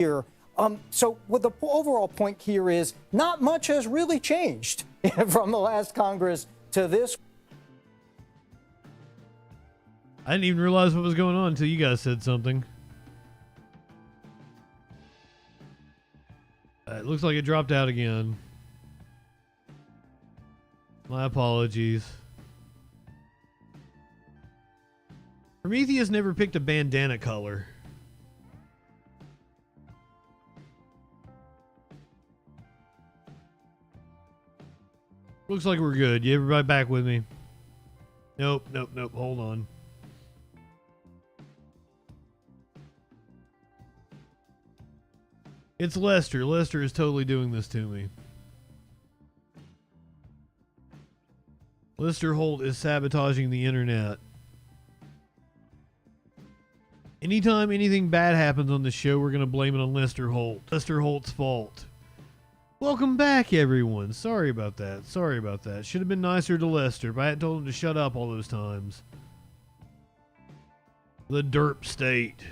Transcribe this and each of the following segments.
here. So what the overall point here is not much has really changed from the last Congress to this. I didn't even realize what was going on until you guys said something. It looks like it dropped out again. My apologies. Prometheus never picked a bandana color. Looks like we're good. You everybody back with me? Nope. Hold on. It's Lester. Lester is totally doing this to me. Lester Holt is sabotaging the internet. Anytime anything bad happens on the show, we're going to blame it on Lester Holt. Lester Holt's fault. Welcome back, everyone. Sorry about that. Should have been nicer to Lester, but I had told him to shut up all those times. The derp state.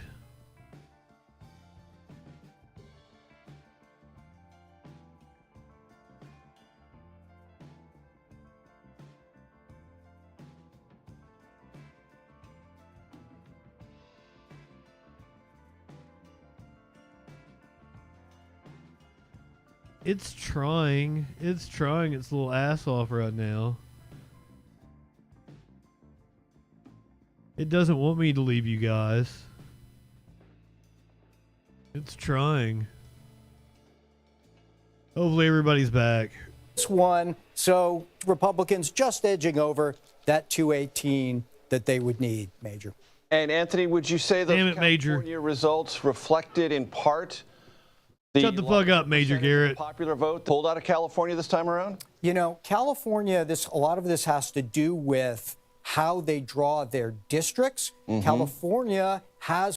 It's trying its little ass off right now. It doesn't want me to leave you guys. It's trying. Hopefully everybody's back. This one, so Republicans just edging over that 218 that they would need, Major. And Anthony, would you say those California results reflected in part shut the fuck up, Major Garrett. Popular vote pulled out of California this time around? You know, California, a lot of this has to do with how they draw their districts. California has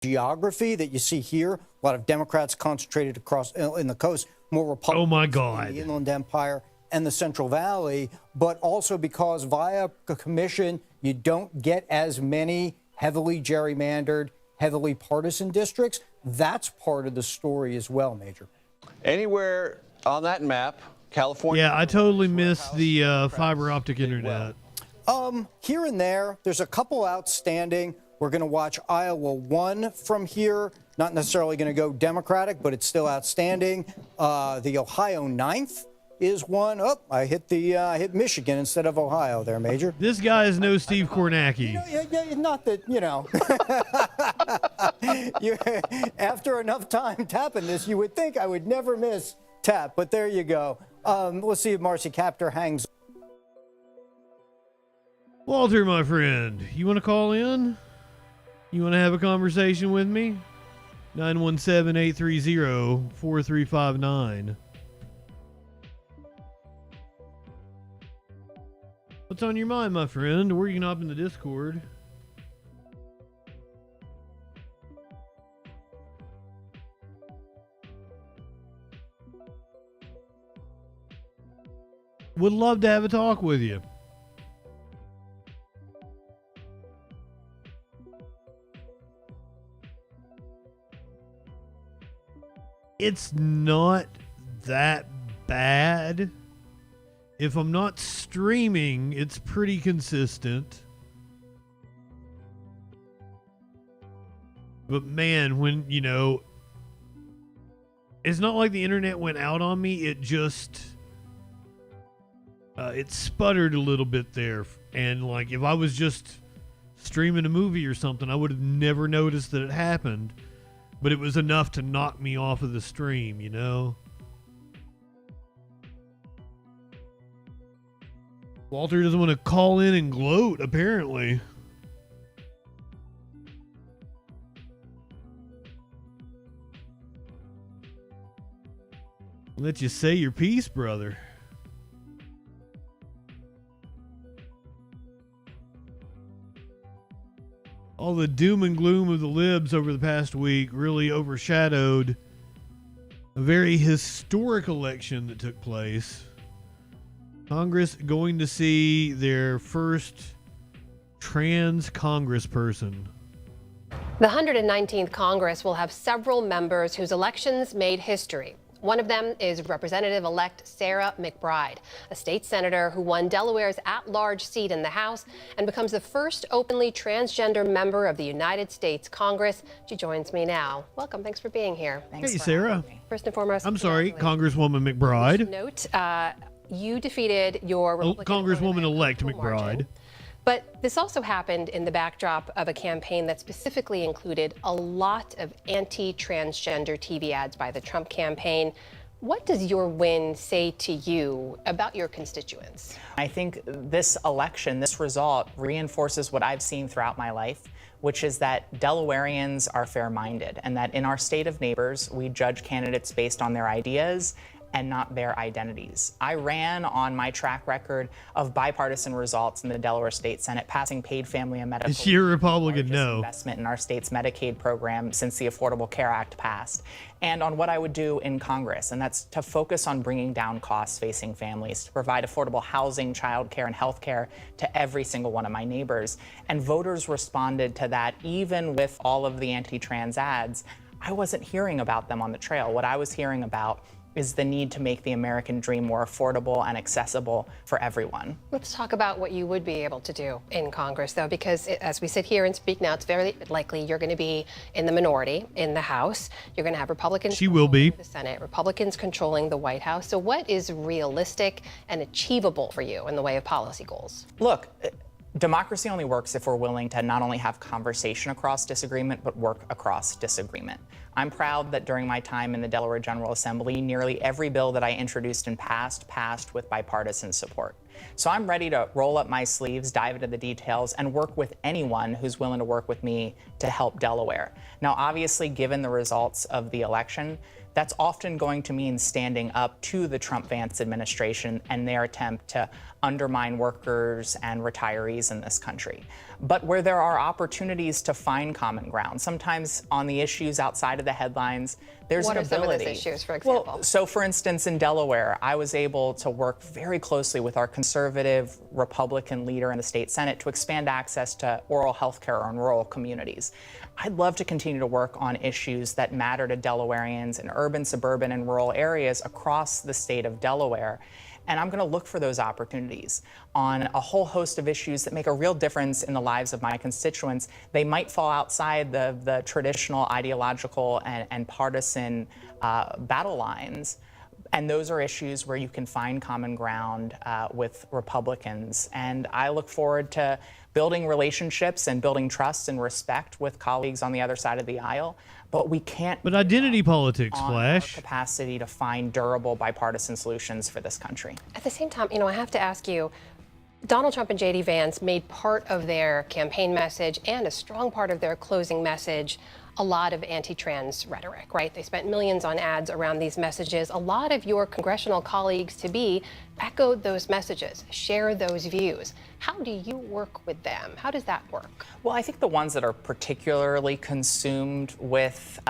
geography that you see here. A lot of Democrats concentrated across in the coast, more Republicans oh my God. in the Inland Empire and the Central Valley, but also because via a commission, you don't get as many heavily gerrymandered, heavily partisan districts. That's part of the story as well, Major. Anywhere on that map, California. Yeah, I totally missed the fiber optic internet. Here and there's a couple outstanding. We're going to watch Iowa 1 from here. Not necessarily going to go Democratic, but it's still outstanding. The Ohio 9th is one. Oh, I hit Michigan instead of Ohio there, Major. This guy is no Steve Kornacki. Not that, after enough time tapping this, you would think I would never miss tap, but there you go. Let's see if Marcy Captor hangs. Walter, my friend, you want to call in? You want to have a conversation with me? 917-830-4359. What's on your mind, my friend? Or you can hop in the Discord. Would love to have a talk with you. It's not that bad. If I'm not streaming, it's pretty consistent. But man, when, it's not like the internet went out on me. It just, it sputtered a little bit there. And like, if I was just streaming a movie or something, I would have never noticed that it happened. But it was enough to knock me off of the stream, Walter doesn't want to call in and gloat, apparently. I'll let you say your piece, brother. All the doom and gloom of the libs over the past week really overshadowed a very historic election that took place. Congress going to see their first trans congressperson. The 119th Congress will have several members whose elections made history. One of them is Representative-elect Sarah McBride, a state senator who won Delaware's at-large seat in the House and becomes the first openly transgender member of the United States Congress. She joins me now. Welcome. Thanks for being here. Hey, Sarah. First and foremost, I'm sorry, Congresswoman McBride. Note, you defeated your Republican Congresswoman-elect McBride. But this also happened in the backdrop of a campaign that specifically included a lot of anti-transgender TV ads by the Trump campaign. What does your win say to you about your constituents? I think this election, this result, reinforces what I've seen throughout my life, which is that Delawareans are fair-minded, and that in our state of neighbors, we judge candidates based on their ideas and not their identities. I ran on my track record of bipartisan results in the Delaware State Senate, passing paid family and medical. Is she a Republican? No. Investment in our state's Medicaid program since the Affordable Care Act passed, and on what I would do in Congress, and that's to focus on bringing down costs facing families, to provide affordable housing, childcare, and health care to every single one of my neighbors. And voters responded to that, even with all of the anti-trans ads. I wasn't hearing about them on the trail. What I was hearing about is the need to make the American dream more affordable and accessible for everyone. Let's talk about what you would be able to do in Congress, though, because as we sit here and speak now, it's very likely you're going to be in the minority in the House. You're going to have Republicans. She will be. The Senate, Republicans controlling the White House. So what is realistic and achievable for you in the way of policy goals? Look, democracy only works if we're willing to not only have conversation across disagreement, but work across disagreement. I'm proud that during my time in the Delaware General Assembly, nearly every bill that I introduced and passed with bipartisan support. So I'm ready to roll up my sleeves, dive into the details, and work with anyone who's willing to work with me to help Delaware. Now, obviously, given the results of the election, that's often going to mean standing up to the Trump-Vance administration and their attempt to undermine workers and retirees in this country. But where there are opportunities to find common ground, sometimes on the issues outside of the headlines, there's an ability. What are some of those issues, for example? Well, so for instance, in Delaware, I was able to work very closely with our conservative Republican leader in the state Senate to expand access to oral health care in rural communities. I'd love to continue to work on issues that matter to Delawareans in urban, suburban, and rural areas across the state of Delaware. And I'm going to look for those opportunities on a whole host of issues that make a real difference in the lives of my constituents. They might fall outside the traditional ideological and partisan battle lines. And those are issues where you can find common ground with Republicans. And I look forward to building relationships and building trust and respect with colleagues on the other side of the aisle. But we can't. But identity politics, Flash. Our capacity to find durable bipartisan solutions for this country. At the same time, I have to ask you, Donald Trump and J.D. Vance made part of their campaign message and a strong part of their closing message a lot of anti-trans rhetoric, right? They spent millions on ads around these messages. A lot of your congressional colleagues-to-be echoed those messages, share those views. How do you work with them? How does that work? Well, I think the ones that are particularly consumed with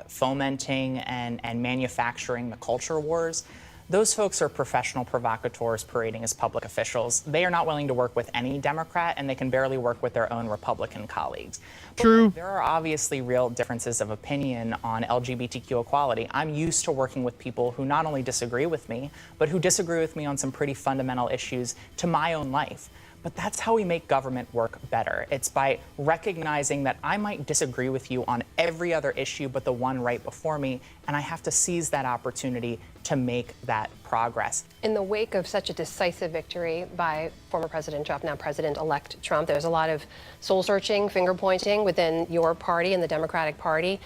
fomenting and manufacturing the culture wars, those folks are professional provocateurs parading as public officials. They are not willing to work with any Democrat, and they can barely work with their own Republican colleagues. True. But there are obviously real differences of opinion on LGBTQ equality. I'm used to working with people who not only disagree with me, but who disagree with me on some pretty fundamental issues to my own life. But that's how we make government work better. It's by recognizing that I might disagree with you on every other issue but the one right before me, and I have to seize that opportunity to make that progress. In the wake of such a decisive victory by former President Trump, now President-elect Trump, there's a lot of soul-searching, finger-pointing within your party and the Democratic Party.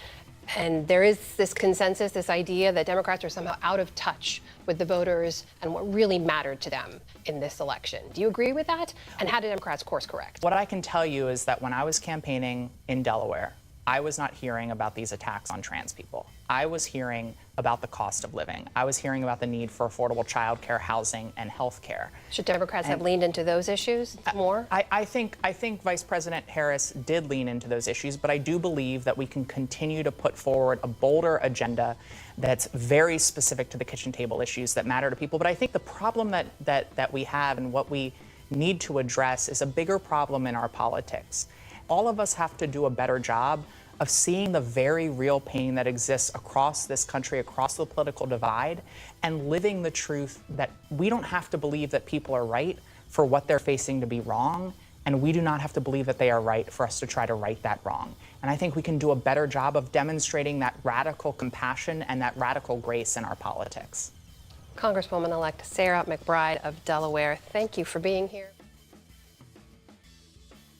And there is this consensus, this idea that Democrats are somehow out of touch with the voters and what really mattered to them in this election. Do you agree with that? And how did Democrats course correct? What I can tell you is that when I was campaigning in Delaware, I was not hearing about these attacks on trans people. I was hearing about the cost of living. I was hearing about the need for affordable childcare, housing, and health care. Should Democrats have leaned into those issues more? I think Vice President Harris did lean into those issues, but I do believe that we can continue to put forward a bolder agenda that's very specific to the kitchen table issues that matter to people. But I think the problem that we have and what we need to address is a bigger problem in our politics. all of us have to do a better job of seeing the very real pain that exists across this country, across the political divide, and living the truth that we don't have to believe that people are right for what they're facing to be wrong, and we do not have to believe that they are right for us to try to right that wrong. And I think we can do a better job of demonstrating that radical compassion and that radical grace in our politics. Congresswoman-elect Sarah McBride of Delaware, thank you for being here.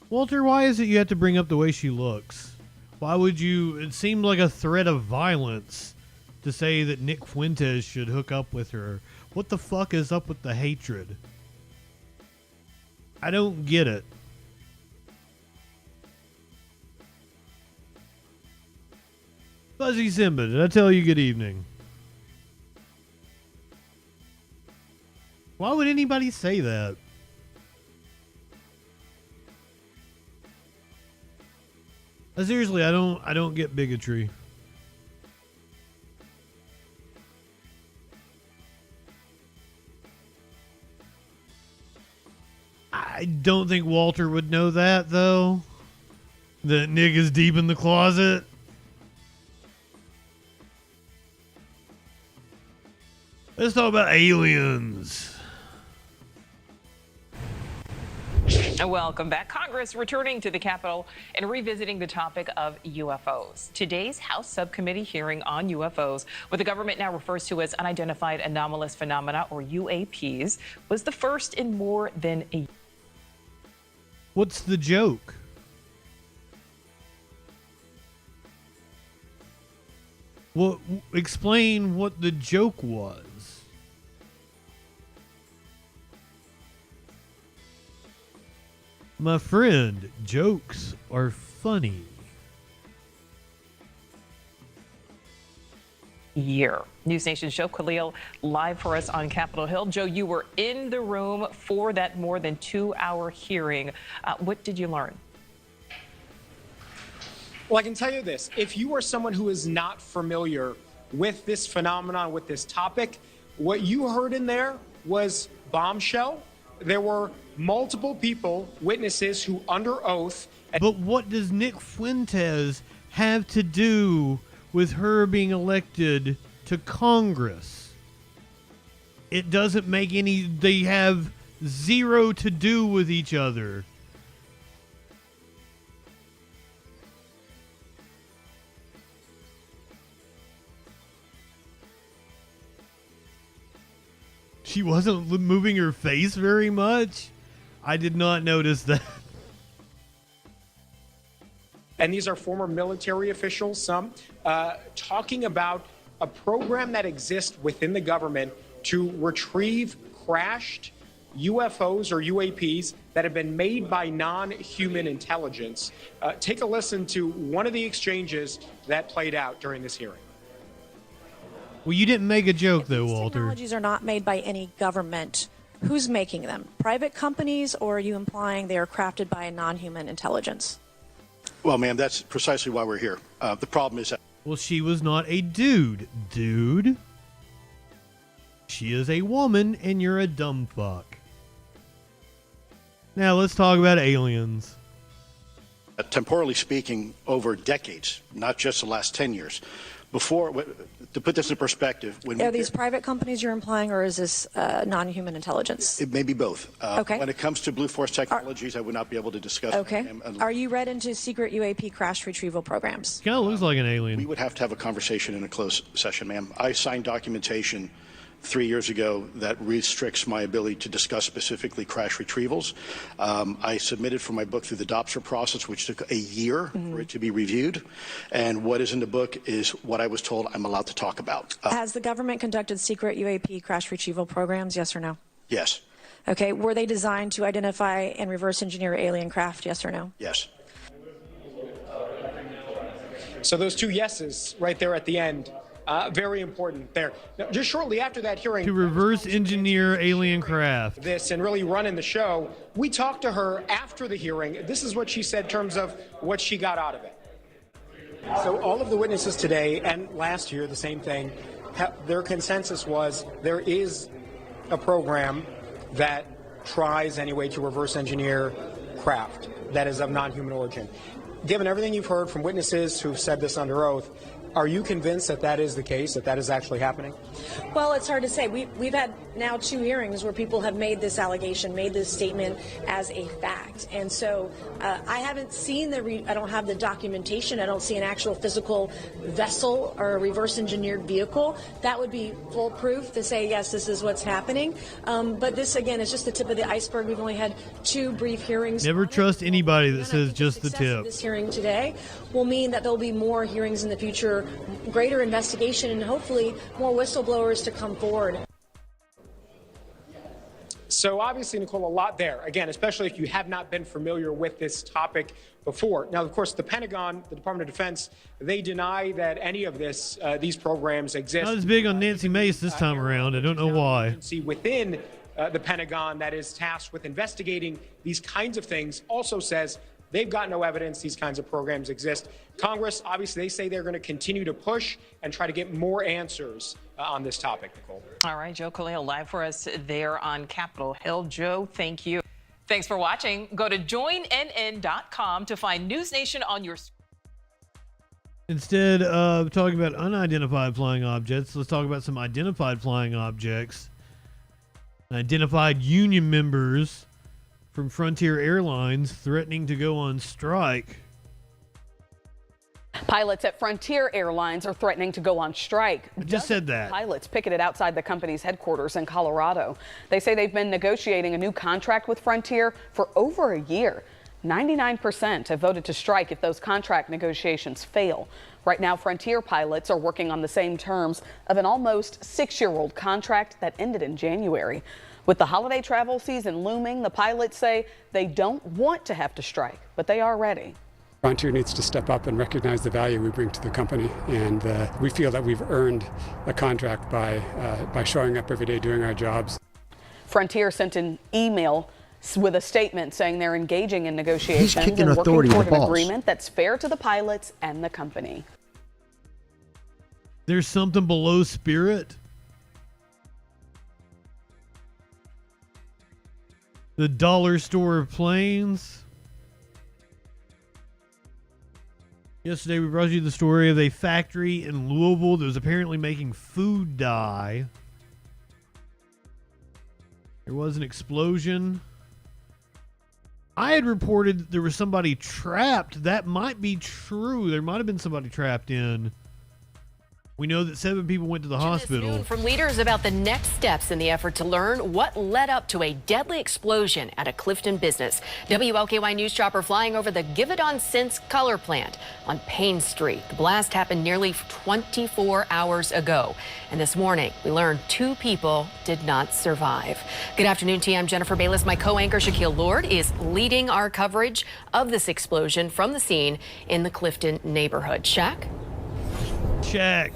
Walter, why is it you have to bring up the way she looks? Why would you? It seemed like a threat of violence to say that Nick Fuentes should hook up with her. What the fuck is up with the hatred? I don't get it. Fuzzy Simba, did I tell you good evening? Why would anybody say that? Seriously, I don't get bigotry. I don't think Walter would know that, though. That Nick is deep in the closet. Let's talk about aliens. Welcome back. Congress returning to the Capitol and revisiting the topic of UFOs. Today's House subcommittee hearing on UFOs, what the government now refers to as unidentified anomalous phenomena, or UAPs, was the first in more than a year. What's the joke? What? Explain what the joke was. My friend, jokes are funny. Year. News Nation's Joe Khalil live for us on Capitol Hill. Joe, you were in the room for that more than 2-hour hearing. What did you learn? Well, I can tell you this. If you are someone who is not familiar with this phenomenon, with this topic, what you heard in there was bombshell. There were multiple people, witnesses, who under oath. But what does Nick Fuentes have to do with her being elected to Congress? It doesn't make any. They have zero to do with each other. She wasn't moving her face very much. I did not notice that. And these are former military officials, some, talking about a program that exists within the government to retrieve crashed UFOs or UAPs that have been made by non-human intelligence. Take a listen to one of the exchanges that played out during this hearing. Well, you didn't make a joke, though, Walter. Technologies are not made by any government. Who's making them? Private companies, or are you implying they are crafted by a non-human intelligence? Well, ma'am, that's precisely why we're here. The problem is that... Well, she was not a dude. She is a woman, and you're a dumb fuck. Now, let's talk about aliens. Temporally speaking, over decades, not just the last 10 years. Before, to put this in perspective, are these private companies you're implying, or is this non-human intelligence? It may be both. Okay. When it comes to Blue Force Technologies, I would not be able to discuss. Okay. Are you read into secret UAP crash retrieval programs? Kind of looks like an alien. We would have to have a conversation in a closed session, ma'am. I signed documentation 3 years ago that restricts my ability to discuss specifically crash retrievals. I submitted for my book through the DOPSR process, which took a year for it to be reviewed. And what is in the book is what I was told I'm allowed to talk about. Has the government conducted secret UAP crash retrieval programs, yes or no? Yes. Okay. Were they designed to identify and reverse engineer alien craft, yes or no? Yes. So those two yeses right there at the end. Very important there. Now, just shortly after that hearing, to reverse engineer alien craft. This and really running the show, we talked to her after the hearing. This is what she said in terms of what she got out of it. So all of the witnesses today and last year, the same thing, their consensus was there is a program that tries anyway to reverse engineer craft. that is of non-human origin. Given everything you've heard from witnesses who've said this under oath, are you convinced that that is the case, that that is actually happening? Well, it's hard to say. We've had now 2 hearings where people have made this allegation, made this statement as a fact. And so I haven't seen I don't have the documentation. I don't see an actual physical vessel or a reverse engineered vehicle. That would be foolproof to say, yes, this is what's happening. But this, again, is just the tip of the iceberg. We've only had 2 brief hearings. Never trust anybody that says just the tip. This hearing today will mean that there'll be more hearings in the future, greater investigation, and hopefully more whistleblowers to come forward. So obviously, Nicole, a lot there. Again, especially if you have not been familiar with this topic before. Now, of course, the Pentagon, the Department of Defense, they deny that any of these programs exist. Not as big on Nancy Mace this time around. I don't know why. Within the Pentagon that is tasked with investigating these kinds of things also says they've got no evidence these kinds of programs exist. Congress, obviously, they say they're going to continue to push and try to get more answers on this topic, Nicole. All right, Joe Khalil live for us there on Capitol Hill. Joe, thank you. Thanks for watching. Go to joinnn.com to find News Nation on your screen. Instead of talking about unidentified flying objects, let's talk about some identified flying objects. Identified union members from Frontier Airlines threatening to go on strike. Pilots at Frontier Airlines are threatening to go on strike. I just said that. Pilots picketed outside the company's headquarters in Colorado. They say they've been negotiating a new contract with Frontier for over a year. 99% have voted to strike if those contract negotiations fail. Right now, Frontier pilots are working on the same terms of an almost 6-year-old contract that ended in January. With the holiday travel season looming, the pilots say they don't want to have to strike, but they are ready. Frontier needs to step up and recognize the value we bring to the company, and we feel that we've earned a contract by showing up every day doing our jobs. Frontier sent an email with a statement saying they're engaging in negotiations and working toward an agreement that's fair to the pilots and the company. There's something below Spirit. The dollar store of planes. Yesterday, we brought you the story of a factory in Louisville that was apparently making food dye. There was an explosion. I had reported there was somebody trapped. That might be true. There might have been somebody trapped in. We know that 7 people went to the hospital. From leaders about the next steps in the effort to learn what led up to a deadly explosion at a Clifton business. WLKY News chopper flying over the Givaudan Scents color plant on Payne Street. The blast happened nearly 24 hours ago. And this morning, we learned 2 people did not survive. Good afternoon to you. I'm Jennifer Bayless. My co-anchor Shaquille Lord is leading our coverage of this explosion from the scene in the Clifton neighborhood. Shaq? Check.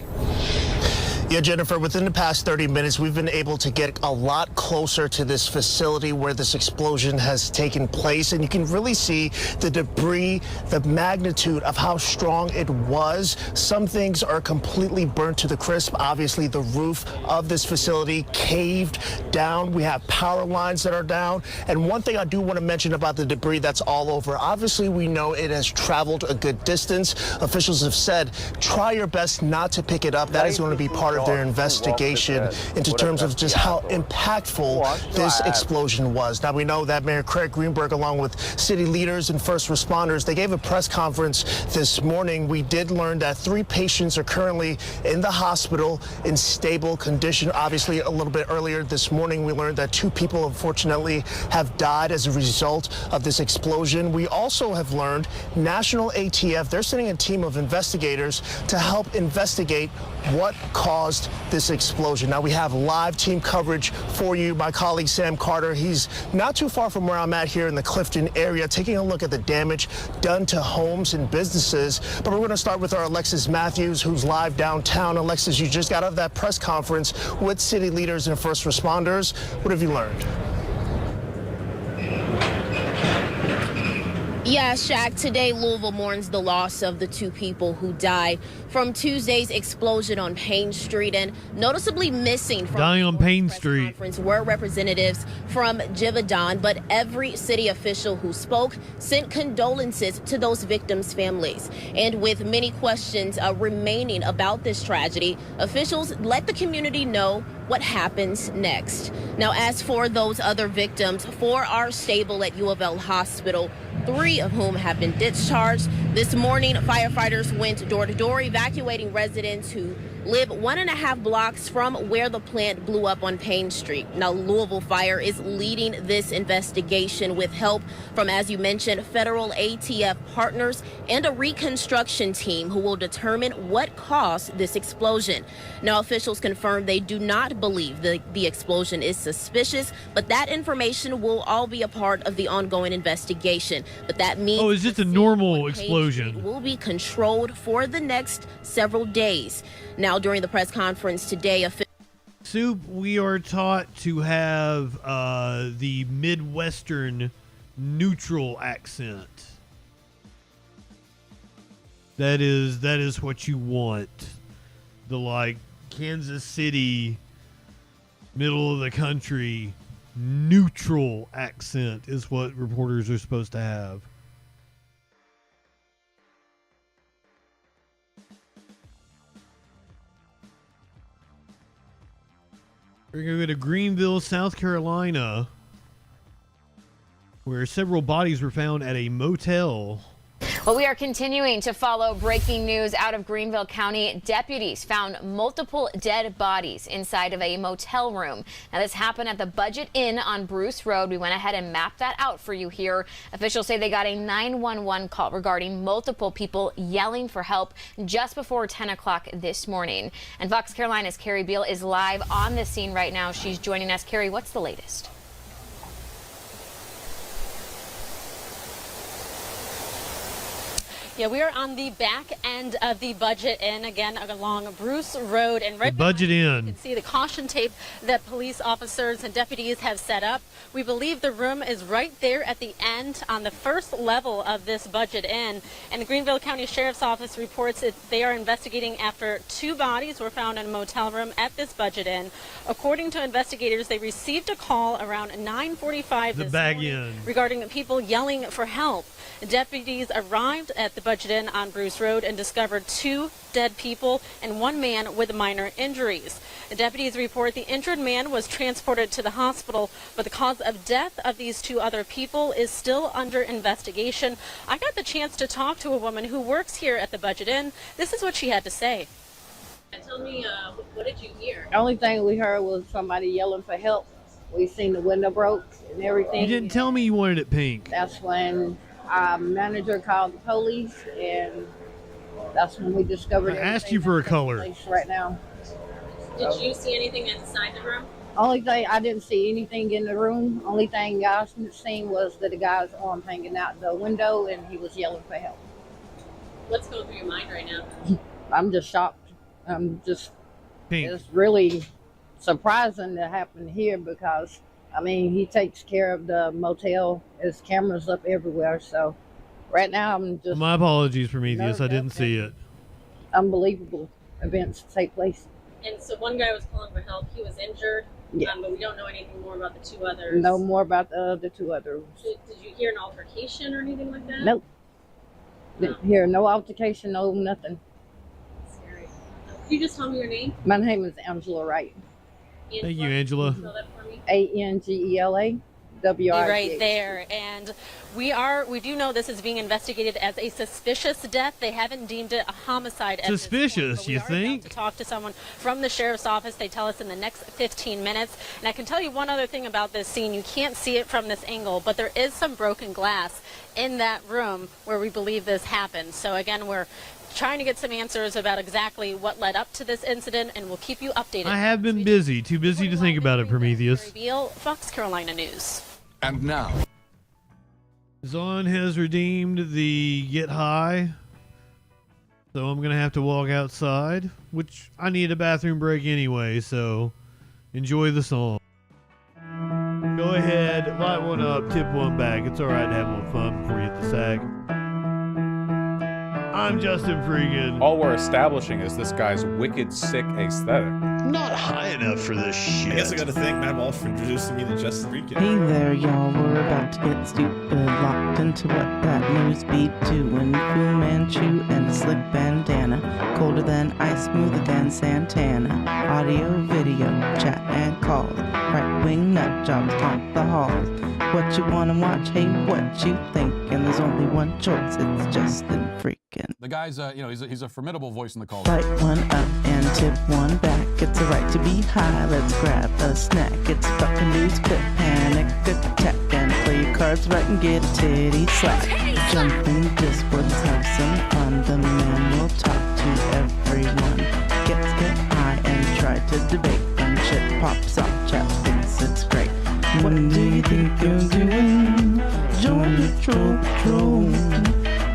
Yeah, Jennifer, within the past 30 minutes, we've been able to get a lot closer to this facility where this explosion has taken place. And you can really see the debris, the magnitude of how strong it was. Some things are completely burnt to the crisp. Obviously, the roof of this facility caved down. We have power lines that are down. And one thing I do want to mention about the debris that's all over, obviously, we know it has traveled a good distance. Officials have said, try your best not to pick it up. That is going to be part of their investigation into terms of just how impactful this explosion was. Now, we know that Mayor Craig Greenberg, along with city leaders and first responders, they gave a press conference this morning. We did learn that 3 patients are currently in the hospital in stable condition. Obviously, a little bit earlier this morning, we learned that 2 people, unfortunately, have died as a result of this explosion. We also have learned National ATF, they're sending a team of investigators to help investigate what caused this explosion. Now, we have live team coverage for you. My colleague Sam Carter, he's not too far from where I'm at here in the Clifton area, taking a look at the damage done to homes and businesses. But we're going to start with our Alexis Matthews, who's live downtown. Alexis, you just got out of that press conference with city leaders and first responders. What have you learned? Yeah, Shaq, today Louisville mourns the loss of the two people who died from Tuesday's explosion on Payne Street, and noticeably missing from dying on Payne Street conference were representatives from Givaudan, but every city official who spoke sent condolences to those victims' families. And with many questions remaining about this tragedy, officials let the community know what happens next. Now, as for those other victims, 4 are stable at U of L Hospital, 3 of whom have been discharged. This morning, firefighters went door to door evacuating residents who live 1.5 blocks from where the plant blew up on Payne Street. Now, Louisville Fire is leading this investigation with help from, as you mentioned, federal ATF partners and a reconstruction team who will determine what caused this explosion. Now, officials confirmed they do not believe the explosion is suspicious, but that information will all be a part of the ongoing investigation. But that means it's just a normal explosion. Will be controlled for the next several days. Now, during the press conference today, Soup, we are taught to have the Midwestern neutral accent. That is what you want. The like Kansas City, middle of the country, neutral accent is what reporters are supposed to have. We're going to go to Greenville, South Carolina, where several bodies were found at a motel. Well, we are continuing to follow breaking news out of Greenville County. Deputies found multiple dead bodies inside of a motel room. Now, this happened at the Budget Inn on Bruce Road. We went ahead and mapped that out for you here. Officials say they got a 911 call regarding multiple people yelling for help just before 10 o'clock this morning. And Fox Carolina's Carrie Beal is live on the scene right now. She's joining us. Carrie, what's the latest? Yeah, we are on the back end of the Budget Inn, again along Bruce Road, and right the Budget Inn. You can see the caution tape that police officers and deputies have set up. We believe the room is right there at the end on the first level of this Budget Inn. And the Greenville County Sheriff's Office reports that they are investigating after 2 bodies were found in a motel room at this Budget Inn. According to investigators, they received a call around 9:45 this morning regarding people yelling for help. Deputies arrived at the Budget Inn on Bruce Road and discovered 2 dead people and 1 man with minor injuries. The deputies report the injured man was transported to the hospital, but the cause of death of these 2 other people is still under investigation. I got the chance to talk to a woman who works here at the Budget Inn. This is what she had to say. Tell me, what did you hear? The only thing we heard was somebody yelling for help. We seen the window broke and everything. You didn't tell me you wanted it pink. That's when our manager called the police, and that's when we discovered. I asked you for a color. Right now. Did you see anything inside the room? Only thing, I didn't see anything in the room. Only thing I seen was that the guy's arm hanging out the window, and he was yelling for help. What's going through your mind right now? I'm just shocked. I'm just. Pink. It's really surprising to happen here because, I mean, he takes care of the motel. There's cameras up everywhere. So right now I'm just. My apologies, Prometheus. I didn't see it. Unbelievable events take place. And so one guy was calling for help. He was injured, Yeah. but we don't know anything more about the 2 others. No more about the 2 others. Did you hear an altercation or anything like that? Nope. Didn't hear no altercation, no nothing. Scary. Could you just tell me your name? My name is Angela Wright. Thank you, Angela. Spell that for me. ANGELA WRIGH. Right there. And we do know this is being investigated as a suspicious death. They haven't deemed it a homicide. Suspicious, you think? To talk to someone from the sheriff's office. They tell us in the next 15 minutes. And I can tell you one other thing about this scene. You can't see it from this angle, but there is some broken glass in that room where we believe this happened. So again, we're trying to get some answers about exactly what led up to this incident, and we'll keep you updated. I have been busy. Too busy to think about it, Prometheus. Beal, Fox Carolina News. And now, Zon has redeemed the get high, so I'm gonna have to walk outside, which I need a bathroom break anyway, so enjoy the song. Go ahead, light one. one up, tip one back. It's all right to have a little fun before you hit the sack. I'm JustinFREAKIN. All we're establishing is this guy's wicked sick aesthetic. Not high enough for this shit. I guess I gotta thank Matt Walsh for introducing me to JustinFREAKIN. Hey there, y'all. We're about to get stupid, locked into what that news beat doing. Fu Manchu and a slick bandana, colder than ice, smoother than Santana. Audio, video, chat and calls. Right-wing nut jobs haunt the halls. What you wanna watch? Hey, what you think? And there's only one choice. It's JustinFREAKIN. The guy's, he's a formidable voice in the call. Light one up and tip one back. It's a right to be high. Let's grab a snack. It's fucking news, clip, panic, attack, and play your cards right and get a titty slap. Jump in Discord, have some fun. The man will talk to everyone. Get high and try to debate. When shit pops off, chat thinks it's great. What do you think you're doing? Join the troll patrol.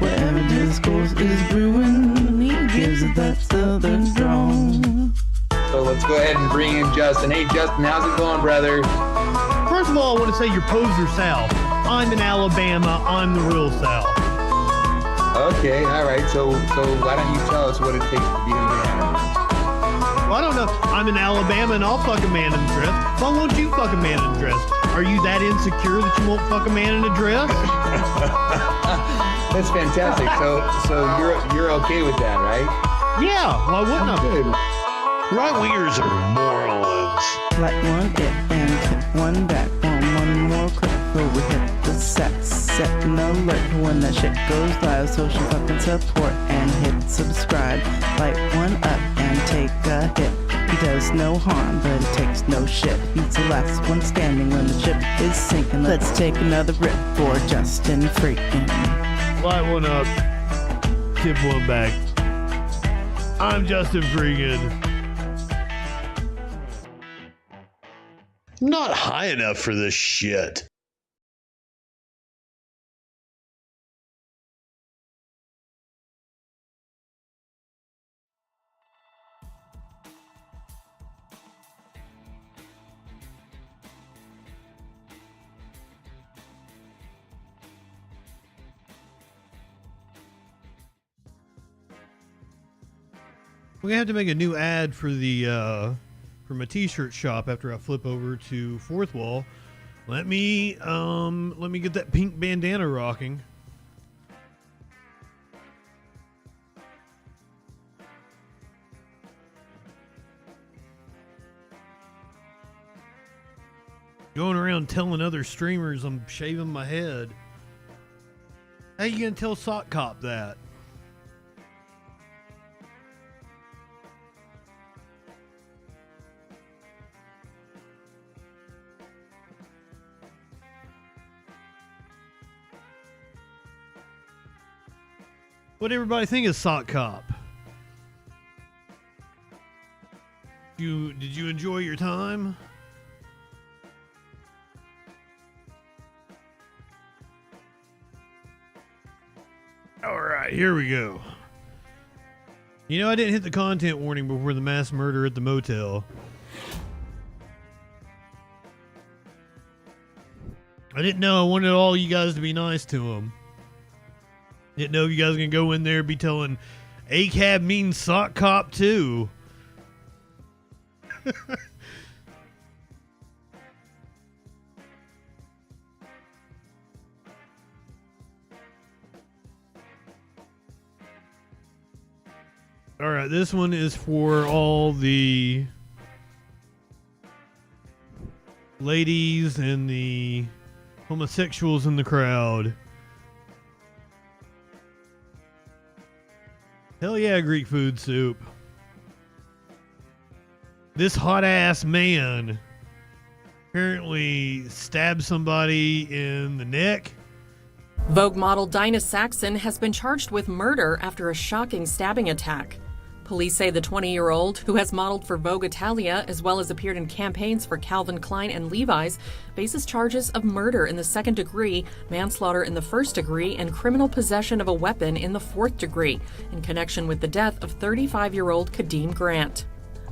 Wherever discourse is brewing, he gives it that southern drawl. So let's go ahead and bring in Justin. Hey Justin, how's it going, brother? First of all, I want to say you're poser South. I'm in Alabama. I'm the real South. Okay, all right. So why don't you tell us what it takes to be a man? Well, I don't know. I'm in Alabama and I'll fuck a man in a dress. Why won't you fuck a man in a dress? Are you that insecure that you won't fuck a man in a dress? That's fantastic. So you're okay with that, right? Yeah. Why wouldn't I? Right-wingers are morons. Light one hit and tip one back. One more clip before we hit the set. Set an alert when that shit goes live. Social fucking support and hit subscribe. Light one up and take a hit. He does no harm, but it takes no shit. He's the last one standing when the ship is sinking. Let's take another rip for JustinFREAKIN. Light one up, tip one back. I'm JustinFREAKIN. Not high enough for this shit. We have to make a new ad for the for my t-shirt shop after I flip over to Fourth Wall. Let me get that pink bandana rocking. Going around telling other streamers I'm shaving my head. How you gonna tell Sock Cop that? What everybody think of Sock Cop? Did you enjoy your time? All right, here we go. You know, I didn't hit the content warning before the mass murder at the motel. I didn't know. I wanted all you guys to be nice to him. Didn't know if you guys gonna go in there and be telling ACAB means Sock Cop too. All right, this one is for all the ladies and the homosexuals in the crowd. Hell yeah, Greek food soup. This hot ass man apparently stabbed somebody in the neck. Vogue model Dinah Saxon has been charged with murder after a shocking stabbing attack. Police say the 20-year-old, who has modeled for Vogue Italia as well as appeared in campaigns for Calvin Klein and Levi's, faces charges of murder in the second degree, manslaughter in the first degree, and criminal possession of a weapon in the fourth degree, in connection with the death of 35-year-old Kadeem Grant.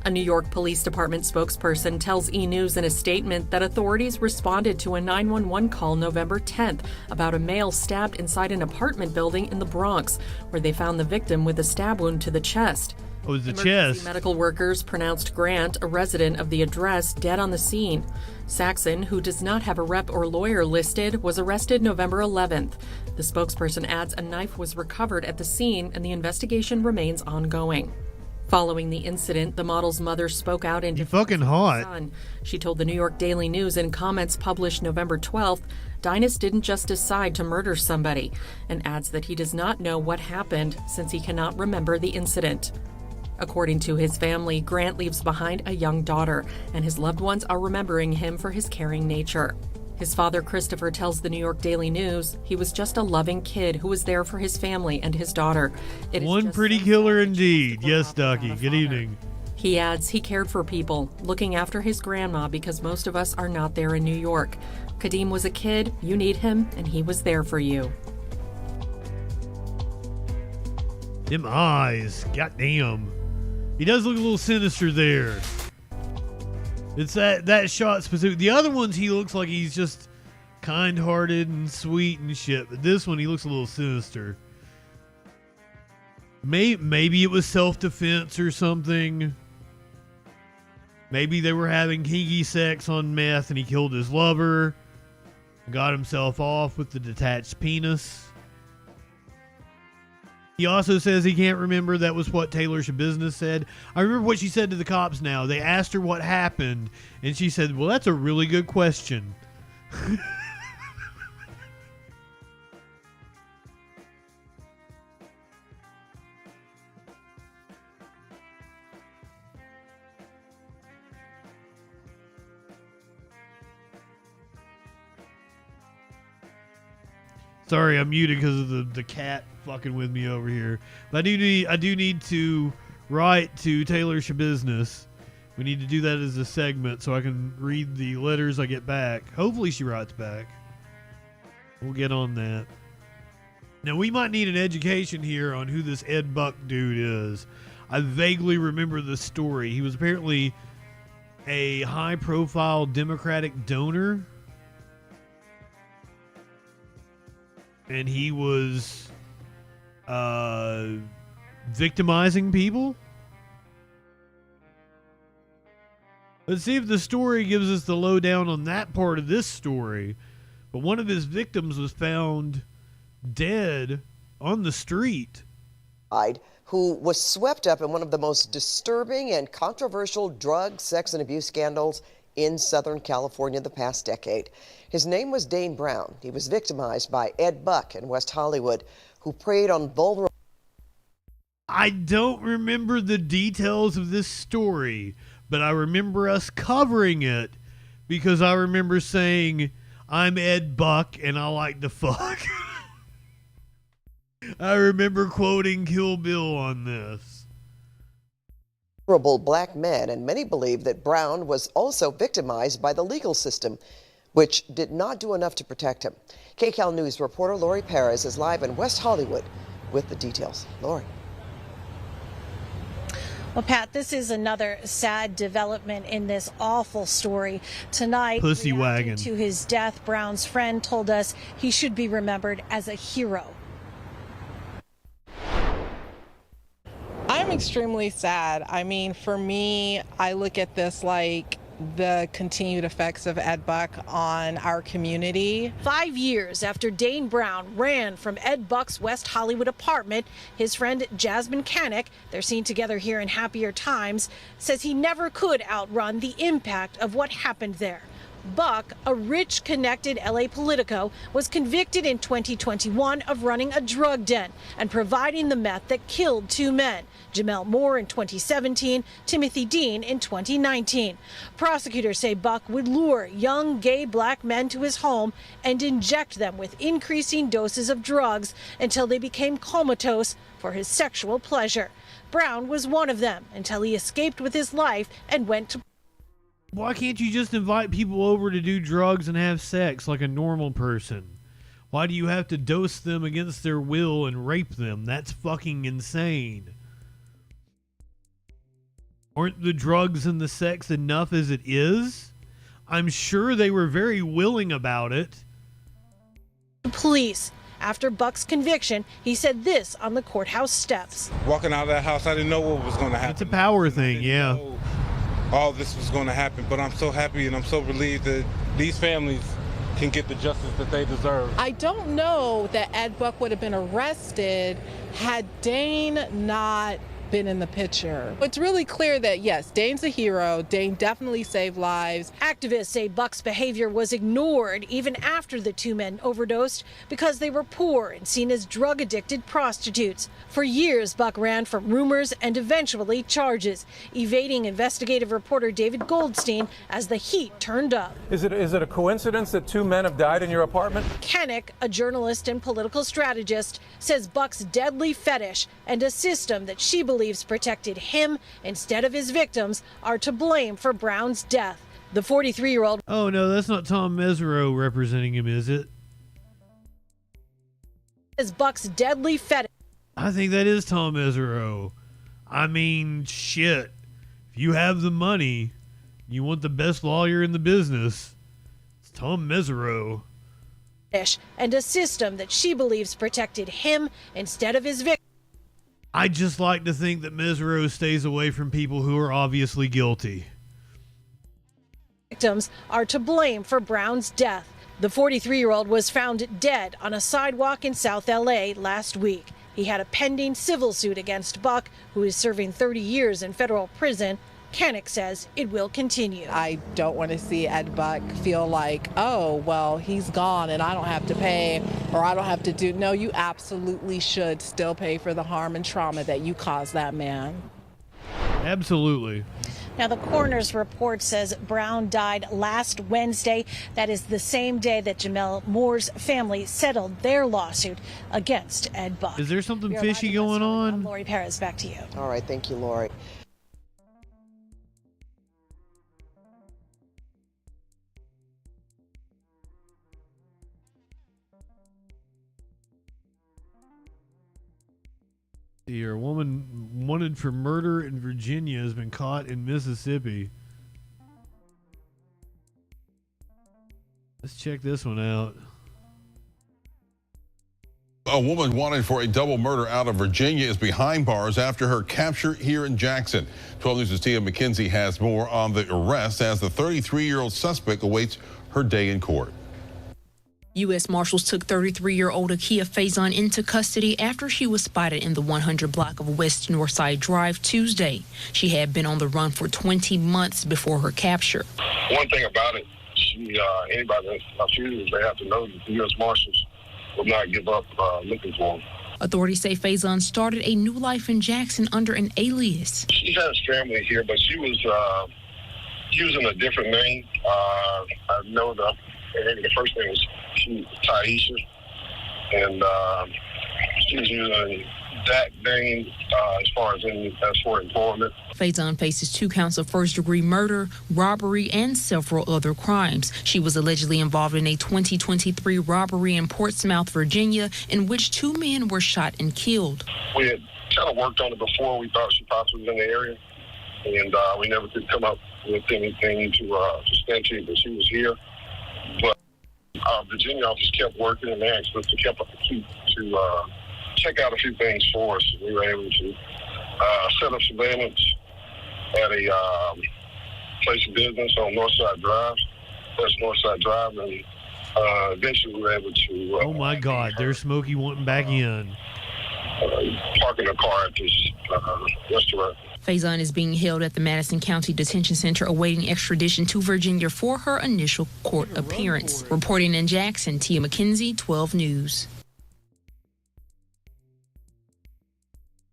A New York Police Department spokesperson tells E! News in a statement that authorities responded to a 911 call November 10th about a male stabbed inside an apartment building in the Bronx, where they found the victim with a stab wound to the chest. Oh, it was the Emergency chest. Medical workers pronounced Grant, a resident of the address, dead on the scene. Saxon, who does not have a rep or lawyer listed, was arrested November 11th. The spokesperson adds a knife was recovered at the scene and the investigation remains ongoing. Following the incident, the model's mother spoke out in defense fucking hot. of her son. She told the New York Daily News in comments published November 12th, Dynas didn't just decide to murder somebody, and adds that he does not know what happened since he cannot remember the incident. According to his family, Grant leaves behind a young daughter, and his loved ones are remembering him for his caring nature. His father, Christopher, tells the New York Daily News he was just a loving kid who was there for his family and his daughter. One pretty killer indeed. Yes, Ducky. Good evening. He adds he cared for people, looking after his grandma because most of us are not there in New York. Kadeem was a kid, you need him, and he was there for you. Them eyes. Goddamn. He does look a little sinister there. It's that shot specific. The other ones, he looks like he's just kind-hearted and sweet and shit. But this one, he looks a little sinister. Maybe it was self-defense or something. Maybe they were having kinky sex on meth and he killed his lover. Got himself off with the detached penis. He also says he can't remember. That was what Taylor Shabusiness said. I remember what she said to the cops now. They asked her what happened, and she said, well, that's a really good question. Sorry, I'm muted because of the cat fucking with me over here. But I do need to write to Taylor Shabusiness. We need to do that as a segment so I can read the letters I get back. Hopefully she writes back. We'll get on that. Now, we might need an education here on who this Ed Buck dude is. I vaguely remember the story. He was apparently a high-profile Democratic donor. And he was victimizing people. Let's see if the story gives us the lowdown on that part of this story. But one of his victims was found dead on the street. Who was swept up in one of the most disturbing and controversial drug, sex, and abuse scandals in Southern California the past decade. His name was Dane Brown. He was victimized by Ed Buck in West Hollywood, who preyed on vulnerable... I don't remember the details of this story, but I remember us covering it because I remember saying, I'm Ed Buck and I like to fuck. I remember quoting Kill Bill on this. Black men, and many believe that Brown was also victimized by the legal system, which did not do enough to protect him. KCAL News reporter Lori Perez is live in West Hollywood with the details. Lori. Well, Pat, this is another sad development in this awful story. Tonight, Pussy reacting wagon. to his death, Brown's friend told us he should be remembered as a hero. I'm extremely sad. I mean, for me, I look at this like the continued effects of Ed Buck on our community. 5 years after Dane Brown ran from Ed Buck's West Hollywood apartment, his friend Jasmine Canick, they're seen together here in Happier Times, says he never could outrun the impact of what happened there. Buck, a rich, connected LA Politico, was convicted in 2021 of running a drug den and providing the meth that killed 2 men, Jamel Moore in 2017, Timothy Dean in 2019. Prosecutors say Buck would lure young gay black men to his home and inject them with increasing doses of drugs until they became comatose for his sexual pleasure. Brown was one of them until he escaped with his life and went to... Why can't you just invite people over to do drugs and have sex like a normal person? Why do you have to dose them against their will and rape them? That's fucking insane. Aren't the drugs and the sex enough as it is? I'm sure they were very willing about it. Police. After Buck's conviction, he said this on the courthouse steps. Walking out of that house, I didn't know what was going to happen. It's a power thing, yeah. All this was going to happen, but I'm so happy and I'm so relieved that these families can get the justice that they deserve. I don't know that Ed Buck would have been arrested had Dane not been in the picture. It's really clear that, yes, Dane's a hero. Dane definitely saved lives. Activists say Buck's behavior was ignored even after the two men overdosed because they were poor and seen as drug-addicted prostitutes. For years, Buck ran from rumors and eventually charges, evading investigative reporter David Goldstein as the heat turned up. Is it a coincidence that two men have died in your apartment? Kennick, a journalist and political strategist, says Buck's deadly fetish and a system that she believes protected him instead of his victims are to blame for Brown's death. The 43-year-old. Oh, no, that's not Tom Mesereau representing him, is it? Is Buck's deadly fetish. I think that is Tom Mesereau. I mean, shit. If you have the money, you want the best lawyer in the business, it's Tom Mesereau. And a system that she believes protected him instead of his victims. I just like to think that Mesereau stays away from people who are obviously guilty. Victims are to blame for Brown's death. The 43-year-old was found dead on a sidewalk in South LA last week. He had a pending civil suit against Buck, who is serving 30 years in federal prison. Kennick says it will continue. I don't want to see Ed Buck feel like, oh, well, he's gone and I don't have to pay or I don't have to do. No, you absolutely should still pay for the harm and trauma that you caused that man. Absolutely. Now, the coroner's report says Brown died last Wednesday. That is the same day that Jamel Moore's family settled their lawsuit against Ed Buck. Is there something fishy going on? I'm Lori Perez, back to you. All right, thank you, Lori. A woman wanted for murder in Virginia has been caught in Mississippi. Let's check this one out. A woman wanted for a double murder out of Virginia is behind bars after her capture here in Jackson. 12 News' Tia McKenzie has more on the arrest as the 33-year-old suspect awaits her day in court. U.S. Marshals took 33-year-old Akia Faison into custody after she was spotted in the 100 block of West Northside Drive Tuesday. She had been on the run for 20 months before her capture. One thing about it, anybody that's accused, they have to know that the U.S. Marshals will not give up looking for them. Authorities say Faison started a new life in Jackson under an alias. She has family here, but she was using a different name. I know the first name was Taisha, and she was using that name as for employment. Faison faces 2 counts of first-degree murder, robbery, and several other crimes. She was allegedly involved in a 2023 robbery in Portsmouth, Virginia, in which 2 men were shot and killed. We had kind of worked on it before. We thought she possibly was in the area, and we never could come up with anything to substantiate that she was here. But our Virginia office kept working, and they asked us to check out a few things for us. We were able to set up surveillance at a place of business on Northside Drive, West Northside Drive, and eventually we were able to... oh, my God, there's Smokey wanting back in. Parking a car at this restaurant. Faison is being held at the Madison County Detention Center awaiting extradition to Virginia for her initial court appearance. Reporting in Jackson, Tia McKenzie, 12 News.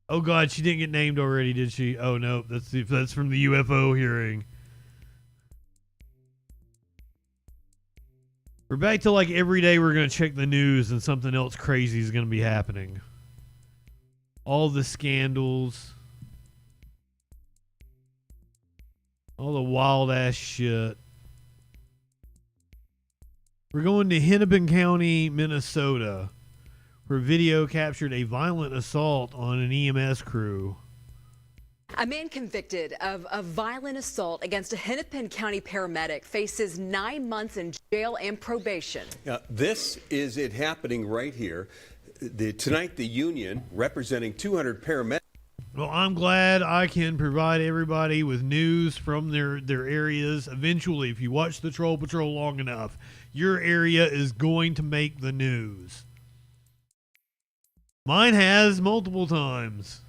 Oh, God, she didn't get named already, did she? Oh, no, that's from the UFO hearing. We're back to like every day we're going to check the news and something else crazy is going to be happening. All the scandals. All the wild-ass shit. We're going to Hennepin County, Minnesota, where video captured a violent assault on an EMS crew. A man convicted of a violent assault against a Hennepin County paramedic faces 9 months in jail and probation. This is it happening right here. Tonight, the union representing 200 paramedics. Well, I'm glad I can provide everybody with news from their areas. Eventually, if you watch the Troll Patrol long enough, your area is going to make the news. Mine has multiple times.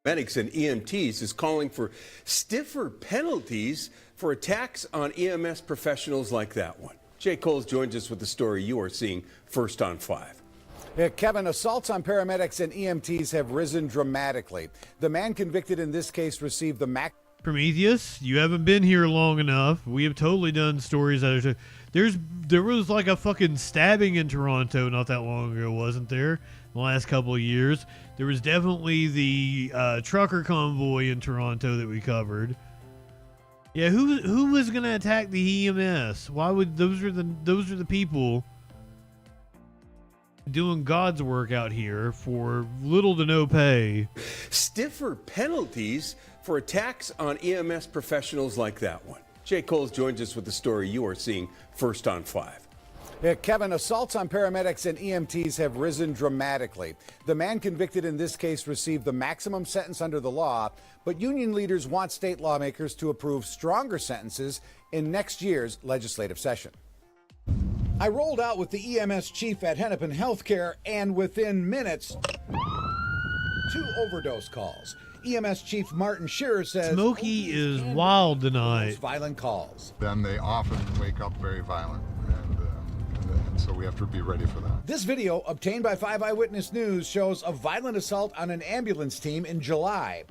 Medics and EMTs is calling for stiffer penalties for attacks on EMS professionals like that one. Jay Coles joins us with the story you are seeing first on 5. Yeah, Kevin, assaults on paramedics and EMTs have risen dramatically. The man convicted in this case received the max. Prometheus, you haven't been here long enough. We have totally done stories that there was like a fucking stabbing in Toronto not that long ago, wasn't there? The last couple of years. There was definitely the trucker convoy in Toronto that we covered. Yeah, who was gonna attack the EMS? Why would those are the people doing God's work out here for little to no pay. Stiffer penalties for attacks on EMS professionals like that one. Jay Coles joins us with the story you are seeing first on 5. Yeah, Kevin, assaults on paramedics and EMTs have risen dramatically. The man convicted in this case received the maximum sentence under the law, but union leaders want state lawmakers to approve stronger sentences in next year's legislative session. I rolled out with the EMS chief at Hennepin Healthcare, and within minutes, 2 overdose calls. EMS chief Martin Shearer says Smokey is wild tonight. Violent calls. Then they often wake up very violent, and so we have to be ready for that. This video, obtained by 5 Eyewitness News, shows a violent assault on an ambulance team in July.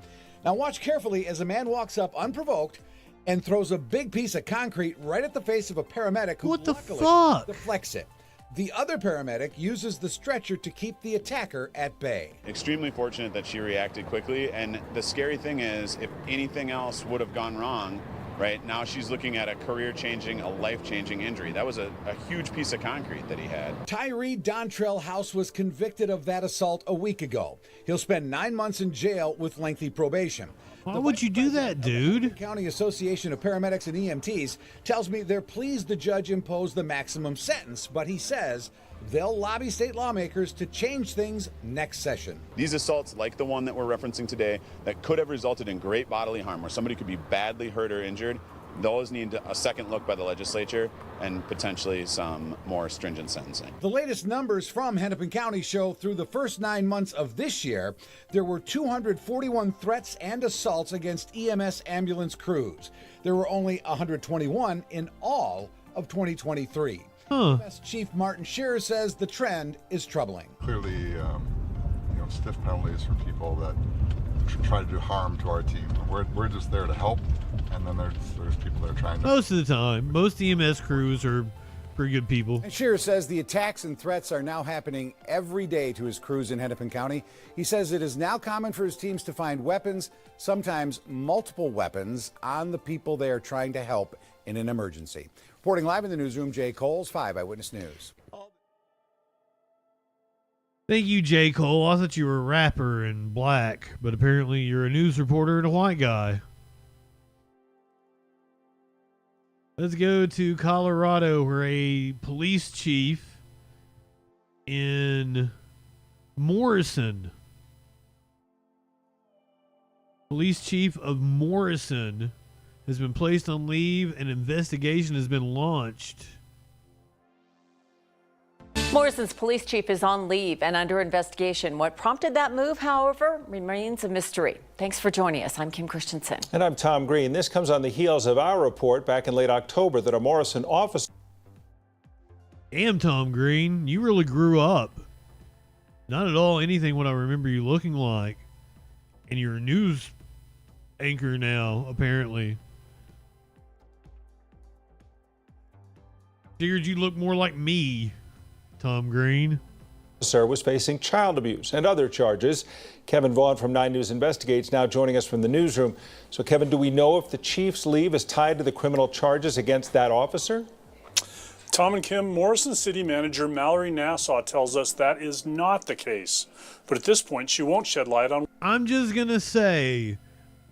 Now watch carefully as a man walks up unprovoked and throws a big piece of concrete right at the face of a paramedic who luckily deflects it. The other paramedic uses the stretcher to keep the attacker at bay. Extremely fortunate that she reacted quickly, and the scary thing is if anything else would have gone wrong, right now she's looking at a career-changing, a life-changing injury. That was a huge piece of concrete that he had. Tyree Dontrell House was convicted of that assault a week ago. He'll spend 9 months in jail with lengthy probation. Why would you do that, dude? The County Association of Paramedics and EMTs tells me they're pleased the judge imposed the maximum sentence, but he says they'll lobby state lawmakers to change things next session. These assaults, like the one that we're referencing today, that could have resulted in great bodily harm, where somebody could be badly hurt or injured, those need a second look by the legislature and potentially some more stringent sentencing. The latest numbers from Hennepin County show through the first 9 months of this year, there were 241 threats and assaults against EMS ambulance crews. There were only 121 in all of 2023. EMS Chief Martin Shearer says the trend is troubling. Clearly, stiff penalties for people that try to do harm to our team. We're just there to help, and then there's people that are trying to... Most of the time, most EMS crews are pretty good people. And Shearer says the attacks and threats are now happening every day to his crews in Hennepin County. He says it is now common for his teams to find weapons, sometimes multiple weapons, on the people they are trying to help in an emergency. Reporting live in the newsroom, Jay Coles, 5 Eyewitness News. Thank you, J. Cole. I thought you were a rapper and black, but apparently you're a news reporter and a white guy. Let's go to Colorado, where a police chief in Morrison, police chief of Morrison, has been placed on leave. An investigation has been launched. Morrison's police chief is on leave and under investigation. What prompted that move, however, remains a mystery. Thanks for joining us. I'm Kim Christensen. And I'm Tom Green. This comes on the heels of our report back in late October that a Morrison officer... Damn, Tom Green, you really grew up. Not at all anything what I remember you looking like. And you're a news anchor now, apparently. Figured you look more like me, Tom Green. Officer was facing child abuse and other charges. Kevin Vaughn from 9 News Investigates now joining us from the newsroom. So, Kevin, do we know if the chief's leave is tied to the criminal charges against that officer? Tom and Kim, Morrison City Manager Mallory Nassau tells us that is not the case. But at this point, she won't shed light on... I'm just going to say,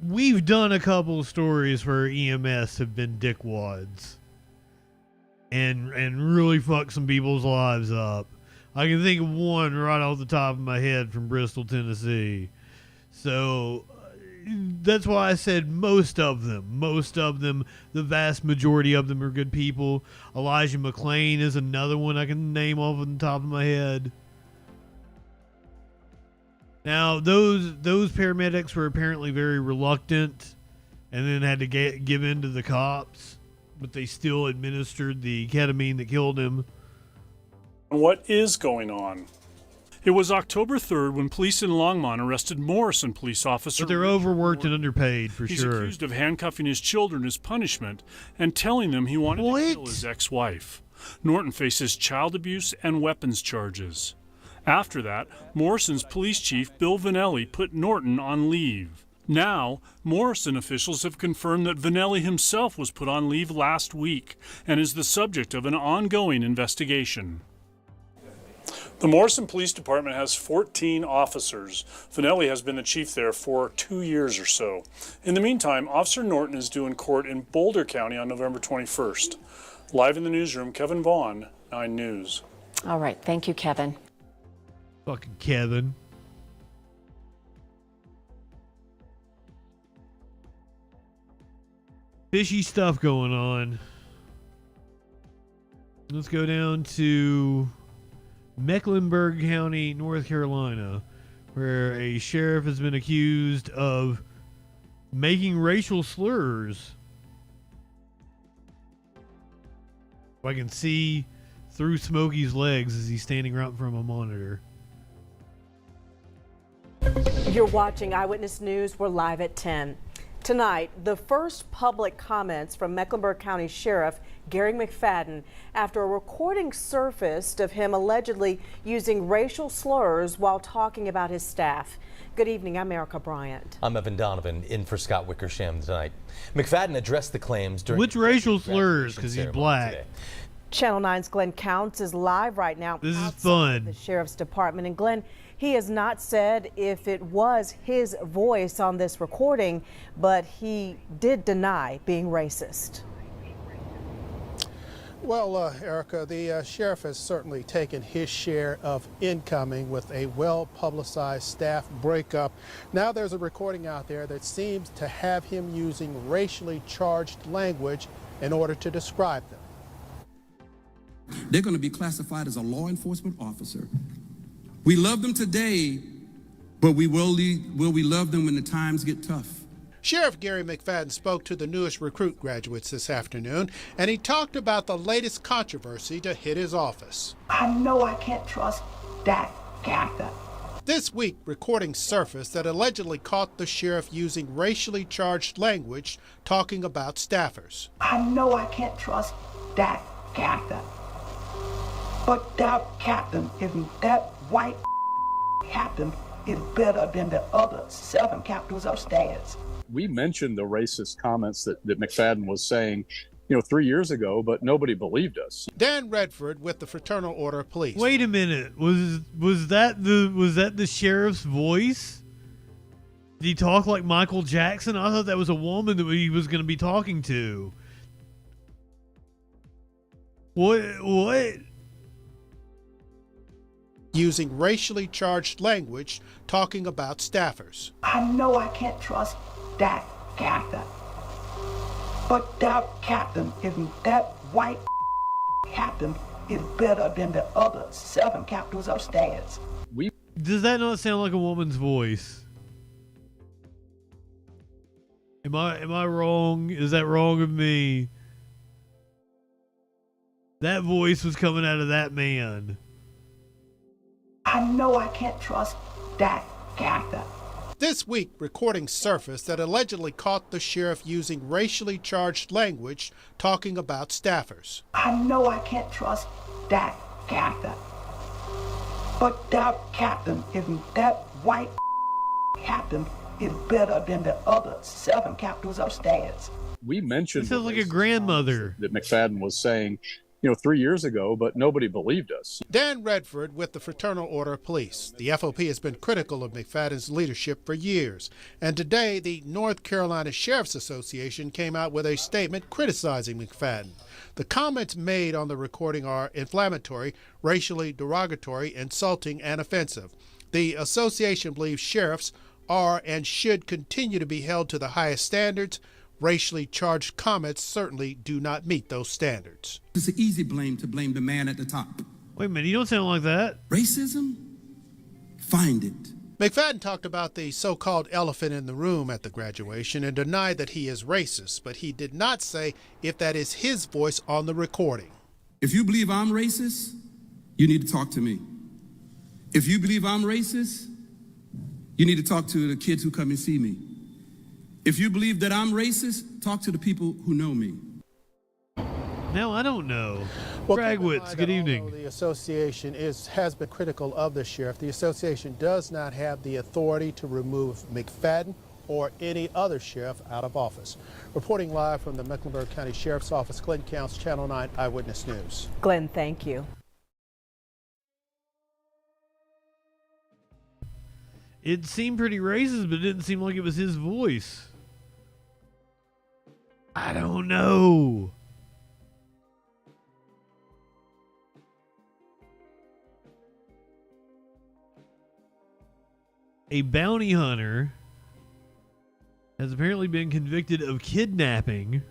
we've done a couple stories where EMS have been dickwads and really fucked some people's lives up. I can think of one right off the top of my head from Bristol, Tennessee. So that's why I said most of them, the vast majority of them are good people. Elijah McClain is another one I can name off the top of my head. Now, those paramedics were apparently very reluctant and then had to give in to the cops, but they still administered the ketamine that killed him. What is going on? It was October 3rd when police in Longmont arrested Morrison police officer. But they're overworked and underpaid, for He's sure. He's accused of handcuffing his children as punishment and telling them he wanted to kill his ex-wife. Norton faces child abuse and weapons charges. After that, Morrison's police chief, Bill Vanelli, put Norton on leave. Now, Morrison officials have confirmed that Vanelli himself was put on leave last week and is the subject of an ongoing investigation. The Morrison Police Department has 14 officers. Vanelli has been the chief there for 2 years or so. In the meantime, Officer Norton is due in court in Boulder County on November 21st. Live in the newsroom, Kevin Vaughn, 9 News. All right, thank you, Kevin. Fucking Kevin. Fishy stuff going on. Let's go down to Mecklenburg County, North Carolina, where a sheriff has been accused of making racial slurs. I can see through Smokey's legs as he's standing right in front of a monitor. You're watching Eyewitness News. We're live at 10. Tonight, the first public comments from Mecklenburg County Sheriff Gary McFadden after a recording surfaced of him allegedly using racial slurs while talking about his staff. Good evening, I'm Erica Bryant. I'm Evan Donovan, in for Scott Wickersham tonight. McFadden addressed the claims during... Which racial slurs? Because he's black. Today. Channel 9's Glenn Counts is live right now. This is fun. The Sheriff's Department. And Glenn, he has not said if it was his voice on this recording, but he did deny being racist. Well, Erica, the sheriff has certainly taken his share of incoming with a well-publicized staff breakup. Now there's a recording out there that seems to have him using racially charged language in order to describe them. They're going to be classified as a law enforcement officer. We love them today, but will we love them when the times get tough? Sheriff Gary McFadden spoke to the newest recruit graduates this afternoon, and he talked about the latest controversy to hit his office. I know I can't trust that character. This week, recordings surfaced that allegedly caught the sheriff using racially charged language talking about staffers. I know I can't trust that character. But that captain, that white captain is better than the other 7 captains upstairs. We mentioned the racist comments that McFadden was saying, 3 years ago, but nobody believed us. Dan Redford with the Fraternal Order of Police. Wait a minute. Was that the sheriff's voice? Did he talk like Michael Jackson? I thought that was a woman that he was going to be talking to. What? Using racially charged language, talking about staffers. I know I can't trust that character. But that captain, that white captain is better than the other 7 captains upstairs. Does that not sound like a woman's voice? Am I wrong? Is that wrong of me? That voice was coming out of that man. I know I can't trust that character. This week, recordings surfaced that allegedly caught the sheriff using racially charged language talking about staffers. I know I can't trust that character. But that captain, that white captain is better than the other 7 captains upstairs. We mentioned this sounds like a grandmother that McFadden was saying, 3 years ago, but nobody believed us. Dan Redford with the Fraternal Order of Police. The FOP has been critical of McFadden's leadership for years. And today, the North Carolina Sheriff's Association came out with a statement criticizing McFadden. The comments made on the recording are inflammatory, racially derogatory, insulting, and offensive. The association believes sheriffs are and should continue to be held to the highest standards. Racially charged comments certainly do not meet those standards. It's an easy blame to blame the man at the top. Wait a minute, you don't sound like that. Racism? Find it. McFadden talked about the so-called elephant in the room at the graduation and denied that he is racist, but he did not say if that is his voice on the recording. If you believe I'm racist, you need to talk to me. If you believe I'm racist, you need to talk to the kids who come and see me. If you believe that I'm racist, talk to the people who know me. No, I don't know. Well, Bragwitz, good evening. The association has been critical of the sheriff. The association does not have the authority to remove McFadden or any other sheriff out of office. Reporting live from the Mecklenburg County Sheriff's Office, Glenn Counts, Channel 9 Eyewitness News. Glenn, thank you. It seemed pretty racist, but it didn't seem like it was his voice. I don't know. A bounty hunter has apparently been convicted of kidnapping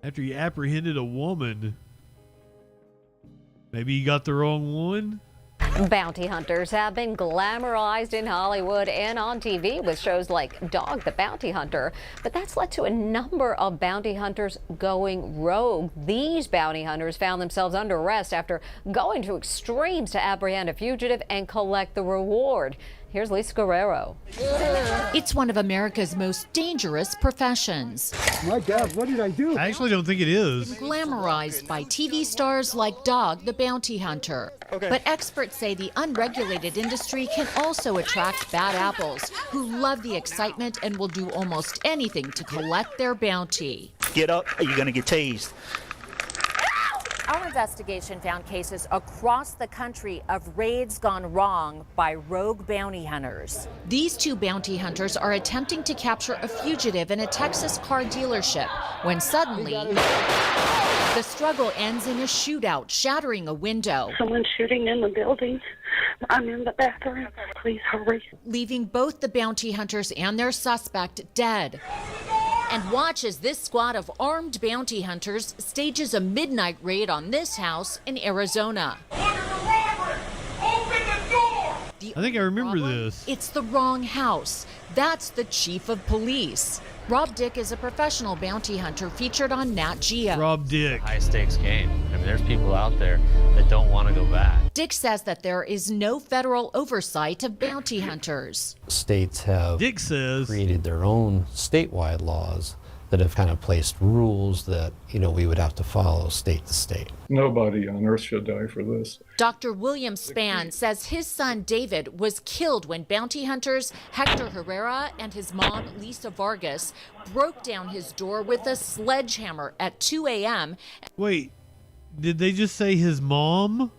after he apprehended a woman. Maybe he got the wrong one? Bounty hunters have been glamorized in Hollywood and on TV with shows like Dog the Bounty Hunter. But that's led to a number of bounty hunters going rogue. These bounty hunters found themselves under arrest after going to extremes to apprehend a fugitive and collect the reward. Here's Lisa Guerrero. It's one of America's most dangerous professions. My God, what did I do? I actually don't think it is. Glamorized by TV stars like Dog the Bounty Hunter. Okay. But experts say the unregulated industry can also attract bad apples who love the excitement and will do almost anything to collect their bounty. Get up, or you're going to get tased. Our investigation found cases across the country of raids gone wrong by rogue bounty hunters. These two bounty hunters are attempting to capture a fugitive in a Texas car dealership when suddenly the struggle ends in a shootout, shattering a window. Someone's shooting in the building. I'm in the bathroom. Please hurry. Leaving both the bounty hunters and their suspect dead. And watch as this squad of armed bounty hunters stages a midnight raid on this house in Arizona. I think I remember this. It's the wrong house. That's the chief of police. Rob Dick is a professional bounty hunter featured on Nat Geo. Rob Dick. High stakes game. I mean, there's people out there that don't want to go back. Dick says that there is no federal oversight of bounty hunters. States have Dick says created their own statewide laws that have kind of placed rules that, we would have to follow state to state. Nobody on earth should die for this. Dr. William Spann says his son David was killed when bounty hunters Hector Herrera and his mom Lisa Vargas broke down his door with a sledgehammer at 2 a.m. Wait, did they just say his mom?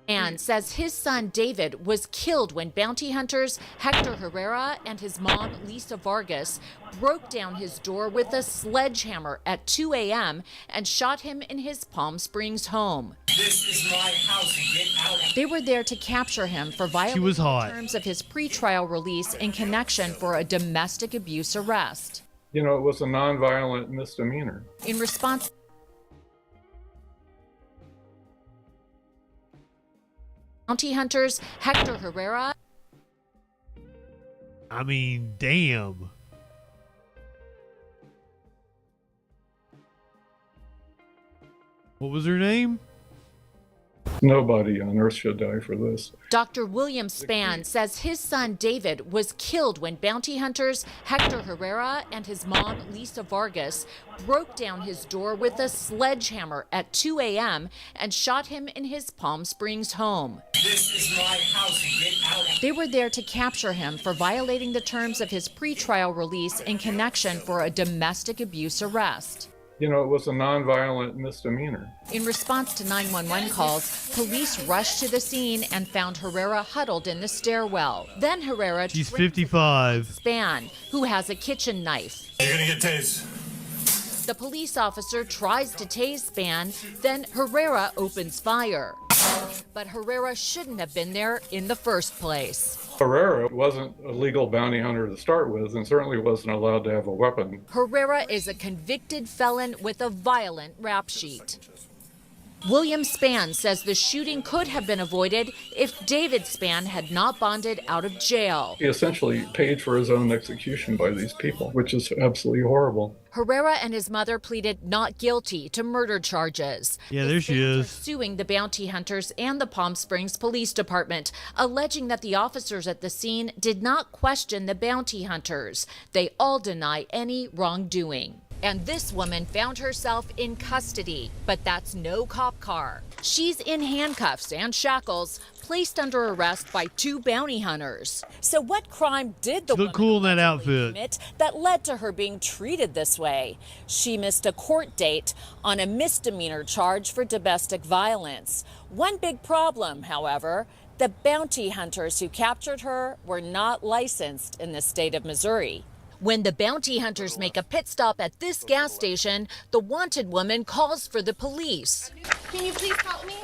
And says his son David was killed when bounty hunters Hector Herrera and his mom Lisa Vargas broke down his door with a sledgehammer at 2 a.m. and shot him in his Palm Springs home. This is my house. Get out. They were there to capture him for violating the terms of his pretrial release in connection for a domestic abuse arrest. It was a nonviolent misdemeanor. In response, bounty hunters Hector Herrera. I mean, damn. What was her name? Nobody on earth should die for this. Dr. William Spann says his son David was killed when bounty hunters Hector Herrera and his mom Lisa Vargas broke down his door with a sledgehammer at 2 a.m. and shot him in his Palm Springs home. This is my house. Get out. They were there to capture him for violating the terms of his pretrial release in connection for a domestic abuse arrest. You know, it was a nonviolent misdemeanor. In response to 911 calls, police rushed to the scene and found Herrera huddled in the stairwell. Then Herrera, she's 55, Span, who has a kitchen knife. You're gonna get tased. The police officer tries to tase Span, then Herrera opens fire. But Herrera shouldn't have been there in the first place. Herrera wasn't a legal bounty hunter to start with, and certainly wasn't allowed to have a weapon. Herrera is a convicted felon with a violent rap sheet. William Span says the shooting could have been avoided if David Span had not bonded out of jail. He essentially paid for his own execution by these people, which is absolutely horrible. Herrera and his mother pleaded not guilty to murder charges. Yeah, there she is. Suing the bounty hunters and the Palm Springs Police Department, alleging that the officers at the scene did not question the bounty hunters. They all deny any wrongdoing. And this woman found herself in custody, but that's no cop car. She's in handcuffs and shackles, placed under arrest by 2 bounty hunters. So what crime did the look cool in that outfit commit that led to her being treated this way? She missed a court date on a misdemeanor charge for domestic violence. One big problem, however, the bounty hunters who captured her were not licensed in the state of Missouri. When the bounty hunters make a pit stop at this gas station, the wanted woman calls for the police. Can you please help me?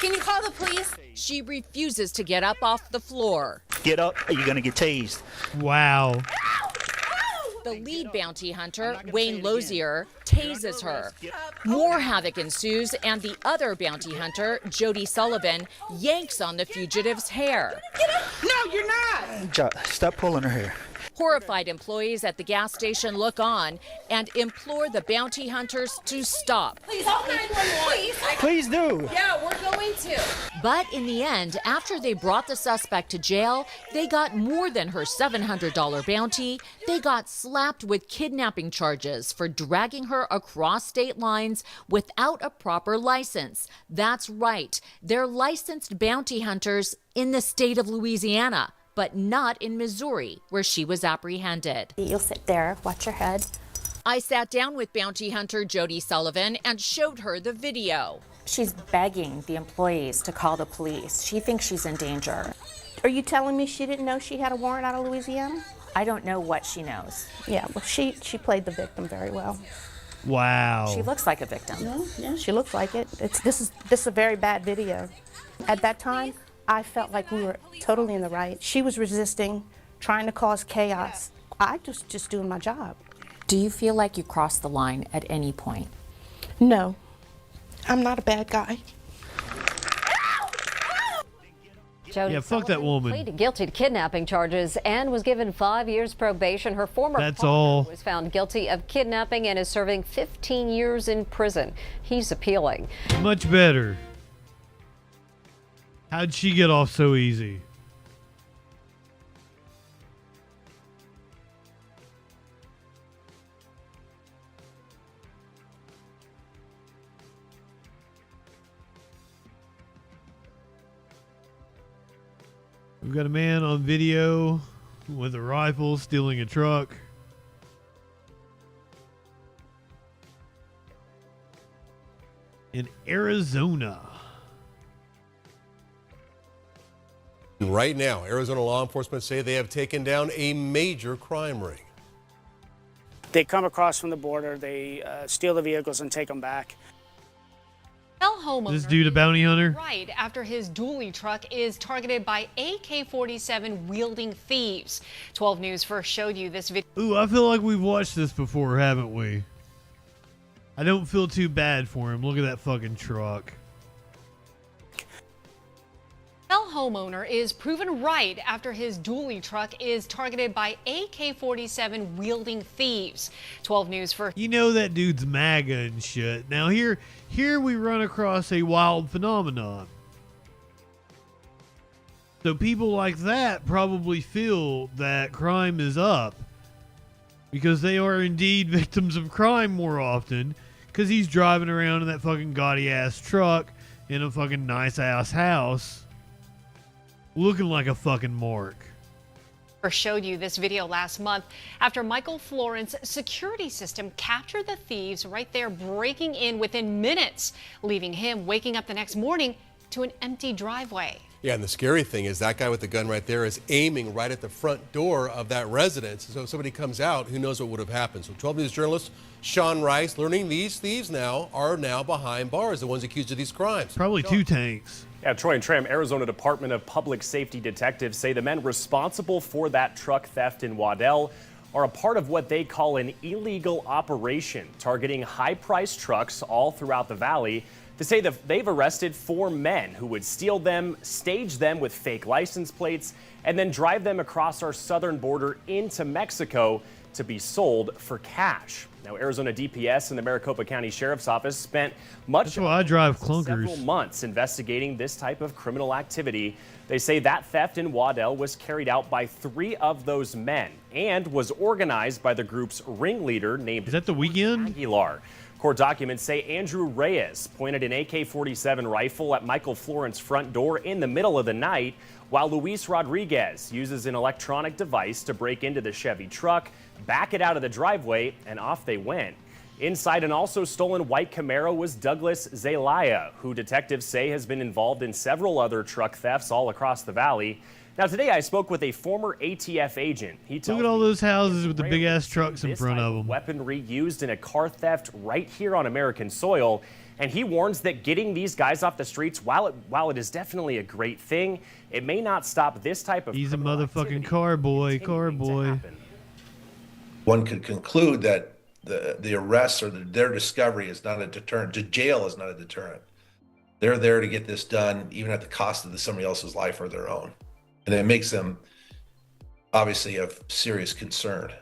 Can you call the police? She refuses to get up off the floor. Get up, or you're gonna get tased. Wow. The lead bounty hunter, Wayne Lozier, tases her. More havoc ensues, and the other bounty hunter, Jody Sullivan, yanks on the fugitive's hair. No, you're not. Stop pulling her hair. Horrified employees at the gas station look on and implore the bounty hunters to stop. Please, call 911. Please do. Yeah, we're going to. But in the end, after they brought the suspect to jail, they got more than her $700 bounty. They got slapped with kidnapping charges for dragging her across state lines without a proper license. That's right, they're licensed bounty hunters in the state of Louisiana, but not in Missouri, where she was apprehended. You'll sit there, watch your head. I sat down with bounty hunter Jody Sullivan and showed her the video. She's begging the employees to call the police. She thinks she's in danger. Are you telling me she didn't know she had a warrant out of Louisiana? I don't know what she knows. Yeah, well, she played the victim very well. Wow. She looks like a victim. Yeah, she looks like it. This is a very bad video. At that time, I felt like we were totally in the right. She was resisting, trying to cause chaos. I just doing my job. Do you feel like you crossed the line at any point? No, I'm not a bad guy. Jody fuck that woman. Pleaded guilty to kidnapping charges and was given 5 years probation. Her former That's partner all. was found guilty of kidnapping and is serving 15 years in prison. He's appealing. Much better. How'd she get off so easy? We've got a man on video with a rifle stealing a truck. In Arizona. Right now, Arizona law enforcement say they have taken down a major crime ring. They come across from the border, they steal the vehicles and take them back. Homeowner This dude a bounty hunter? right after his dually truck is targeted by AK-47 wielding thieves. 12 News first showed you this video. Ooh, I feel like we've watched this before, haven't we? I don't feel too bad for him. Look at that fucking truck. Homeowner is proven right after his dually truck is targeted by AK-47 wielding thieves. 12 News first. You know that dude's MAGA and shit. Now here we run across a wild phenomenon. So people like that probably feel that crime is up because they are indeed victims of crime more often because he's driving around in that fucking gaudy ass truck in a fucking nice ass house. Looking like a fucking mark. Showed you this video last month after Michael Florence's security system captured the thieves right there breaking in within minutes, leaving him waking up the next morning to an empty driveway. Yeah, and the scary thing is that guy with the gun right there is aiming right at the front door of that residence. So if somebody comes out, who knows what would have happened. So 12 News journalist Sean Rice learning these thieves are now behind bars, the ones accused of these crimes. Probably two tanks. Yeah, Troy and Tram, Arizona Department of Public Safety detectives say the men responsible for that truck theft in Waddell are a part of what they call an illegal operation targeting high-priced trucks all throughout the valley. They say that they've arrested 4 men who would steal them, stage them with fake license plates, and then drive them across our southern border into Mexico to be sold for cash. Now, Arizona DPS and the Maricopa County Sheriff's Office spent much of several months investigating this type of criminal activity. They say that theft in Waddell was carried out by 3 of those men and was organized by the group's ringleader named Aguilar. Court documents say Andrew Reyes pointed an AK-47 rifle at Michael Florence's front door in the middle of the night, while Luis Rodriguez uses an electronic device to break into the Chevy truck, back it out of the driveway, and off they went. Inside an also stolen white Camaro was Douglas Zelaya, who detectives say has been involved in several other truck thefts all across the valley. Now, today I spoke with a former ATF agent. He tells Look at all those houses with the big ass trucks in front of them. Weaponry used in a car theft right here on American soil. And he warns that getting these guys off the streets, while it is definitely a great thing, it may not stop this type of. He's a motherfucking car boy. One could conclude that the arrests or their discovery is not a deterrent. The jail is not a deterrent. They're there to get this done, even at the cost of somebody else's life or their own. And it makes them obviously of serious concern.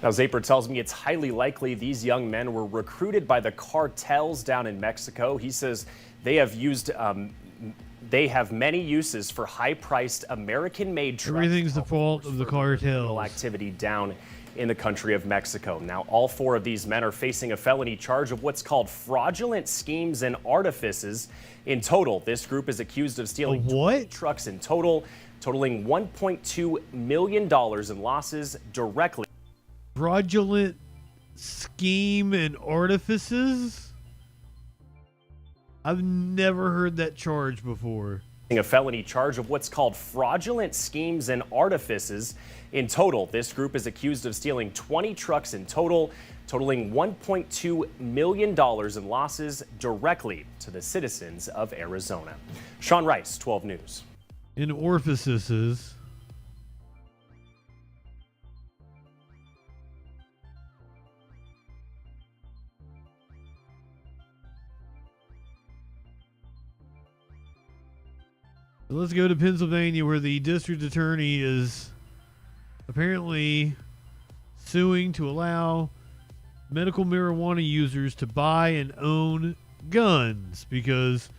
Now, Zaper tells me it's highly likely these young men were recruited by the cartels down in Mexico. He says they have many uses for high-priced American-made trucks. Everything's the fault of the cartels. Activity down in the country of Mexico. Now, all 4 of these men are facing a felony charge of what's called fraudulent schemes and artifices. In total, this group is accused of stealing 20 trucks in total, totaling $1.2 million in losses directly. Fraudulent scheme and artifices? I've never heard that charge before. A felony charge of what's called fraudulent schemes and artifices. In total, this group is accused of stealing 20 trucks in total, totaling $1.2 million in losses directly to the citizens of Arizona. Sean Rice, 12 News. In orifices. Let's go to Pennsylvania, where the district attorney is apparently suing to allow medical marijuana users to buy and own guns, because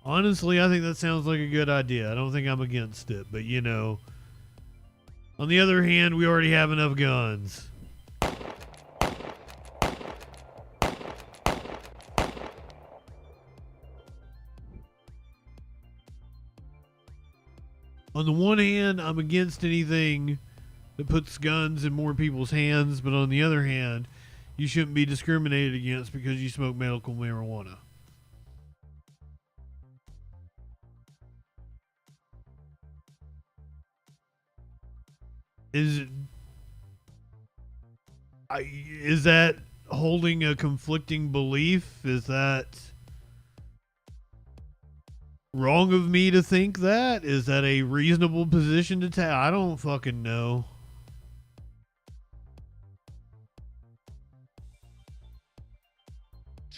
honestly, I think that sounds like a good idea. I don't think I'm against it, but you know, on the other hand, we already have enough guns. On the one hand, I'm against anything that puts guns in more people's hands, but on the other hand, you shouldn't be discriminated against because you smoke medical marijuana. Is that holding a conflicting belief? Is that wrong of me to think that? Is that a reasonable position to take? I don't fucking know.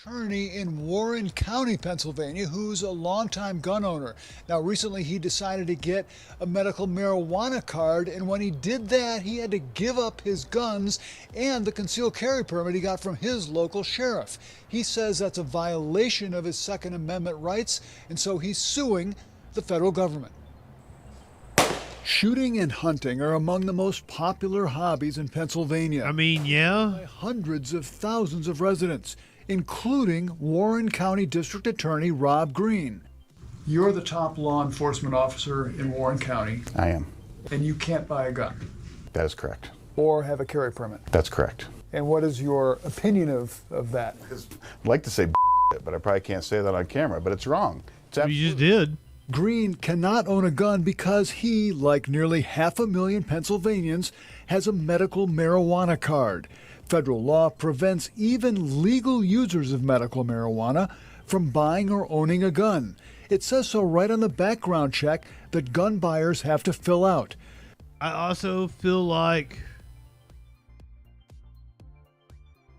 Attorney in Warren County, Pennsylvania, who's a longtime gun owner. Now, recently he decided to get a medical marijuana card, and when he did that, he had to give up his guns and the concealed carry permit he got from his local sheriff. He says that's a violation of his Second Amendment rights, and so he's suing the federal government. Shooting and hunting are among the most popular hobbies in Pennsylvania. I mean, yeah. By hundreds of thousands of residents, including Warren County District Attorney Rob Green. You're the top law enforcement officer in Warren County, I am. and you can't buy a gun That is correct. or have a carry permit. That's correct. And what is your opinion of that? I'd like to say but I probably can't say that on camera, but it's wrong. You just did. Green cannot own a gun because he, like nearly 500,000 Pennsylvanians, has a medical marijuana card. Federal law prevents even legal users of medical marijuana from buying or owning a gun. It says so right on the background check that gun buyers have to fill out. I also feel like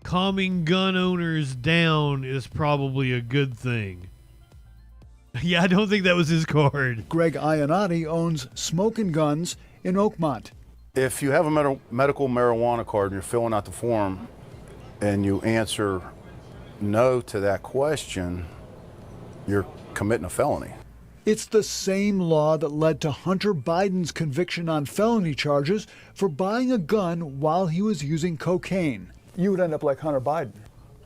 calming gun owners down is probably a good thing. Yeah, I don't think that was his card. Greg Ionati owns Smokin' Guns in Oakmont. If you have a medical marijuana card and you're filling out the form and you answer no to that question, you're committing a felony. It's the same law that led to Hunter Biden's conviction on felony charges for buying a gun while he was using cocaine. You would end up like Hunter Biden.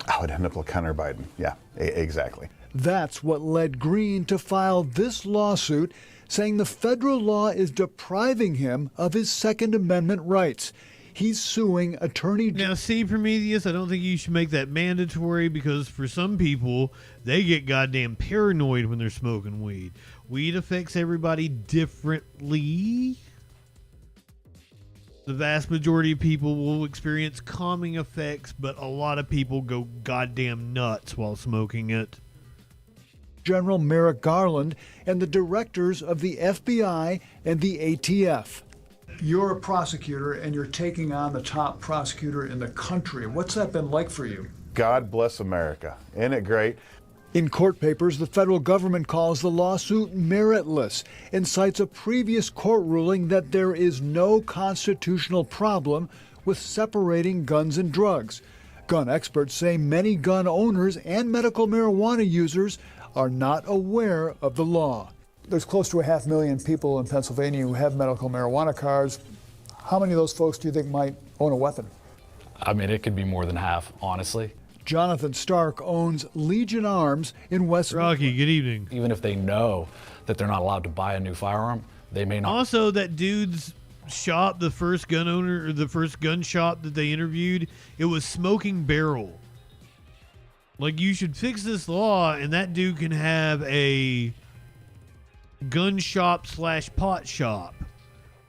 I would end up like Hunter Biden. Yeah, exactly. That's what led Green to file this lawsuit, saying the federal law is depriving him of his Second Amendment rights. He's suing Attorney Now, see, Prometheus, I don't think you should make that mandatory because for some people, they get goddamn paranoid when they're smoking weed. Weed affects everybody differently. The vast majority of people will experience calming effects, but a lot of people go goddamn nuts while smoking it. General Merrick Garland and the directors of the FBI and the ATF. You're a prosecutor and you're taking on the top prosecutor in the country. What's that been like for you? God bless America. Isn't it great? In court papers, the federal government calls the lawsuit meritless and cites a previous court ruling that there is no constitutional problem with separating guns and drugs. Gun experts say many gun owners and medical marijuana users are not aware of the law. There's close to 500,000 people in Pennsylvania who have medical marijuana cards. How many of those folks do you think might own a weapon? I mean, it could be more than half, honestly. Jonathan Stark owns Legion Arms in West. Rocky, good evening. Even if they know that they're not allowed to buy a new firearm, they may not. Also, that dude's shop, the first gun owner, or the first gun shop that they interviewed, it was Smoking Barrel. Like, you should fix this law, and that dude can have a gun shop / pot shop.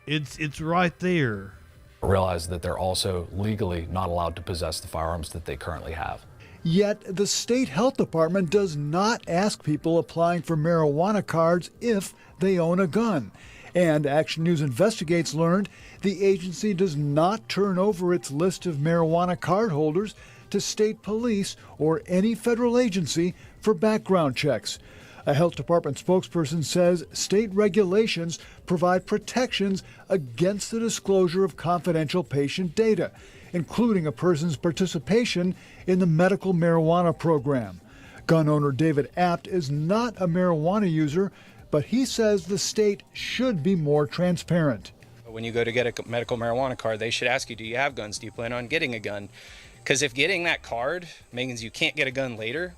It's right there. Realize that they're also legally not allowed to possess the firearms that they currently have. Yet the state health department does not ask people applying for marijuana cards if they own a gun. And Action News Investigates learned the agency does not turn over its list of marijuana card holders to state police or any federal agency for background checks. A health department spokesperson says state regulations provide protections against the disclosure of confidential patient data, including a person's participation in the medical marijuana program. Gun owner David Apt is not a marijuana user, but he says the state should be more transparent. When you go to get a medical marijuana card, they should ask you, do you have guns? Do you plan on getting a gun? Because if getting that card means you can't get a gun later,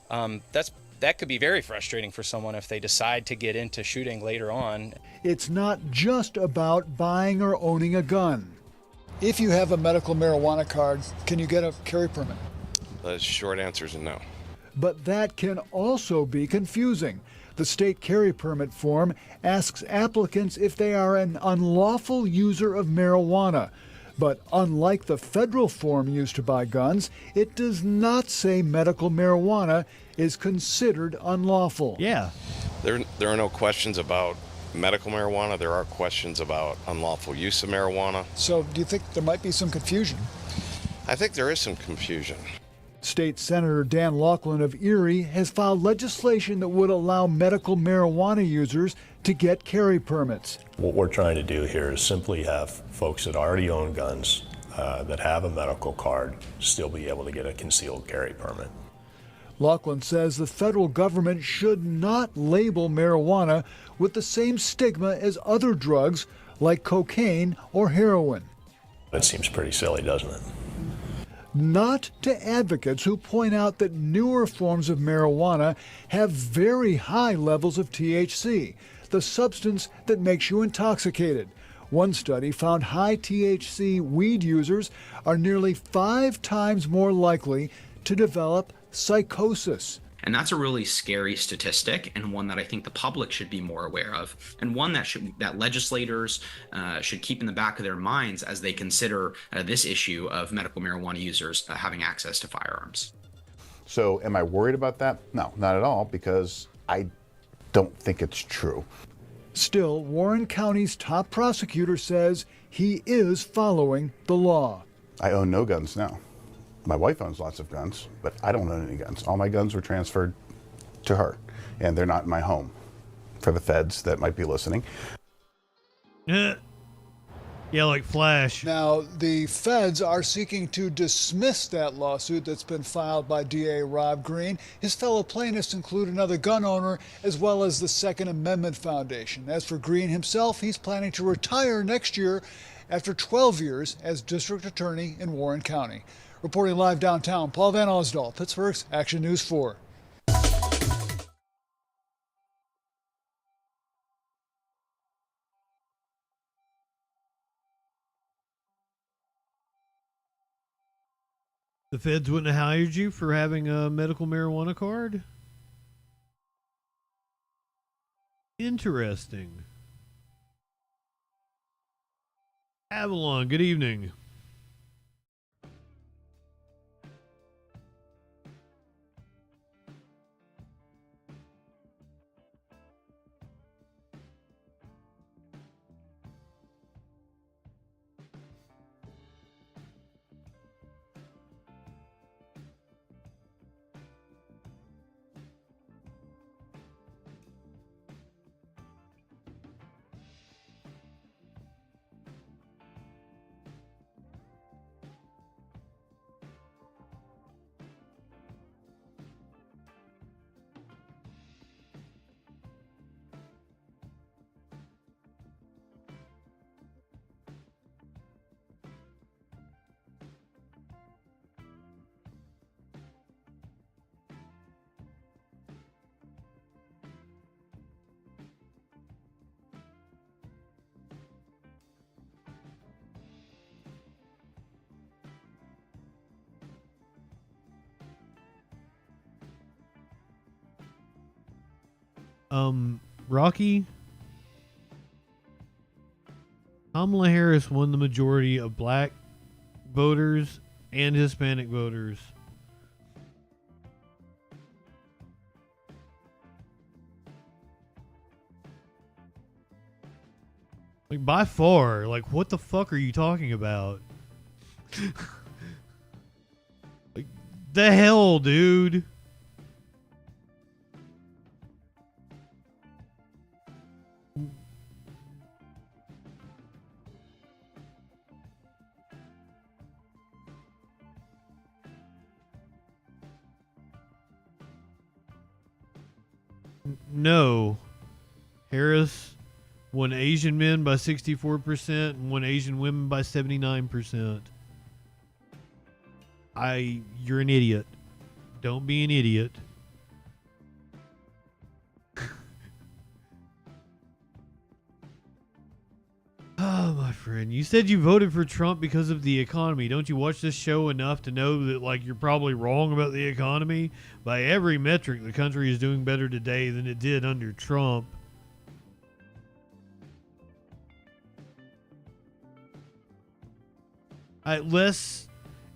that could be very frustrating for someone if they decide to get into shooting later on. It's not just about buying or owning a gun. If you have a medical marijuana card, can you get a carry permit? The short answer is no. But that can also be confusing. The state carry permit form asks applicants if they are an unlawful user of marijuana. But unlike the federal form used to buy guns, it does not say medical marijuana is considered unlawful. Yeah. There are no questions about medical marijuana. There are questions about unlawful use of marijuana. So do you think there might be some confusion? I think there is some confusion. State Senator Dan Laughlin of Erie has filed legislation that would allow medical marijuana users to get carry permits. What we're trying to do here is simply have folks that already own guns that have a medical card still be able to get a concealed carry permit. Laughlin says the federal government should not label marijuana with the same stigma as other drugs like cocaine or heroin. It seems pretty silly, doesn't it? not to advocates who point out that newer forms of marijuana have very high levels of THC, the substance that makes you intoxicated. One study found high THC weed users are nearly 5 times more likely to develop psychosis. And that's a really scary statistic, and one that I think the public should be more aware of, and one that legislators should keep in the back of their minds as they consider this issue of medical marijuana users having access to firearms. So am I worried about that? No, not at all, because I don't think it's true. Still, Warren County's top prosecutor says he is following the law. I own no guns now. My wife owns lots of guns, but I don't own any guns. All my guns were transferred to her, and they're not in my home. For the feds that might be listening. Yeah, like Flash. Now, the feds are seeking to dismiss that lawsuit that's been filed by DA Rob Green. His fellow plaintiffs include another gun owner, as well as the Second Amendment Foundation. As for Green himself, he's planning to retire next year after 12 years as district attorney in Warren County. Reporting live downtown, Paul Van Osdol, Pittsburgh's Action News 4. The feds wouldn't have hired you for having a medical marijuana card? Interesting. Avalon, good evening. Rocky, Kamala Harris won the majority of black voters and Hispanic voters. Like, by far. Like, what the fuck are you talking about? Like, the hell, dude? No. Harris won Asian men by 64% and won Asian women by 79%. You're an idiot. Don't be an idiot. Oh, my friend. You said you voted for Trump because of the economy. Don't you watch this show enough to know that, like, you're probably wrong about the economy? By every metric, the country is doing better today than it did under Trump.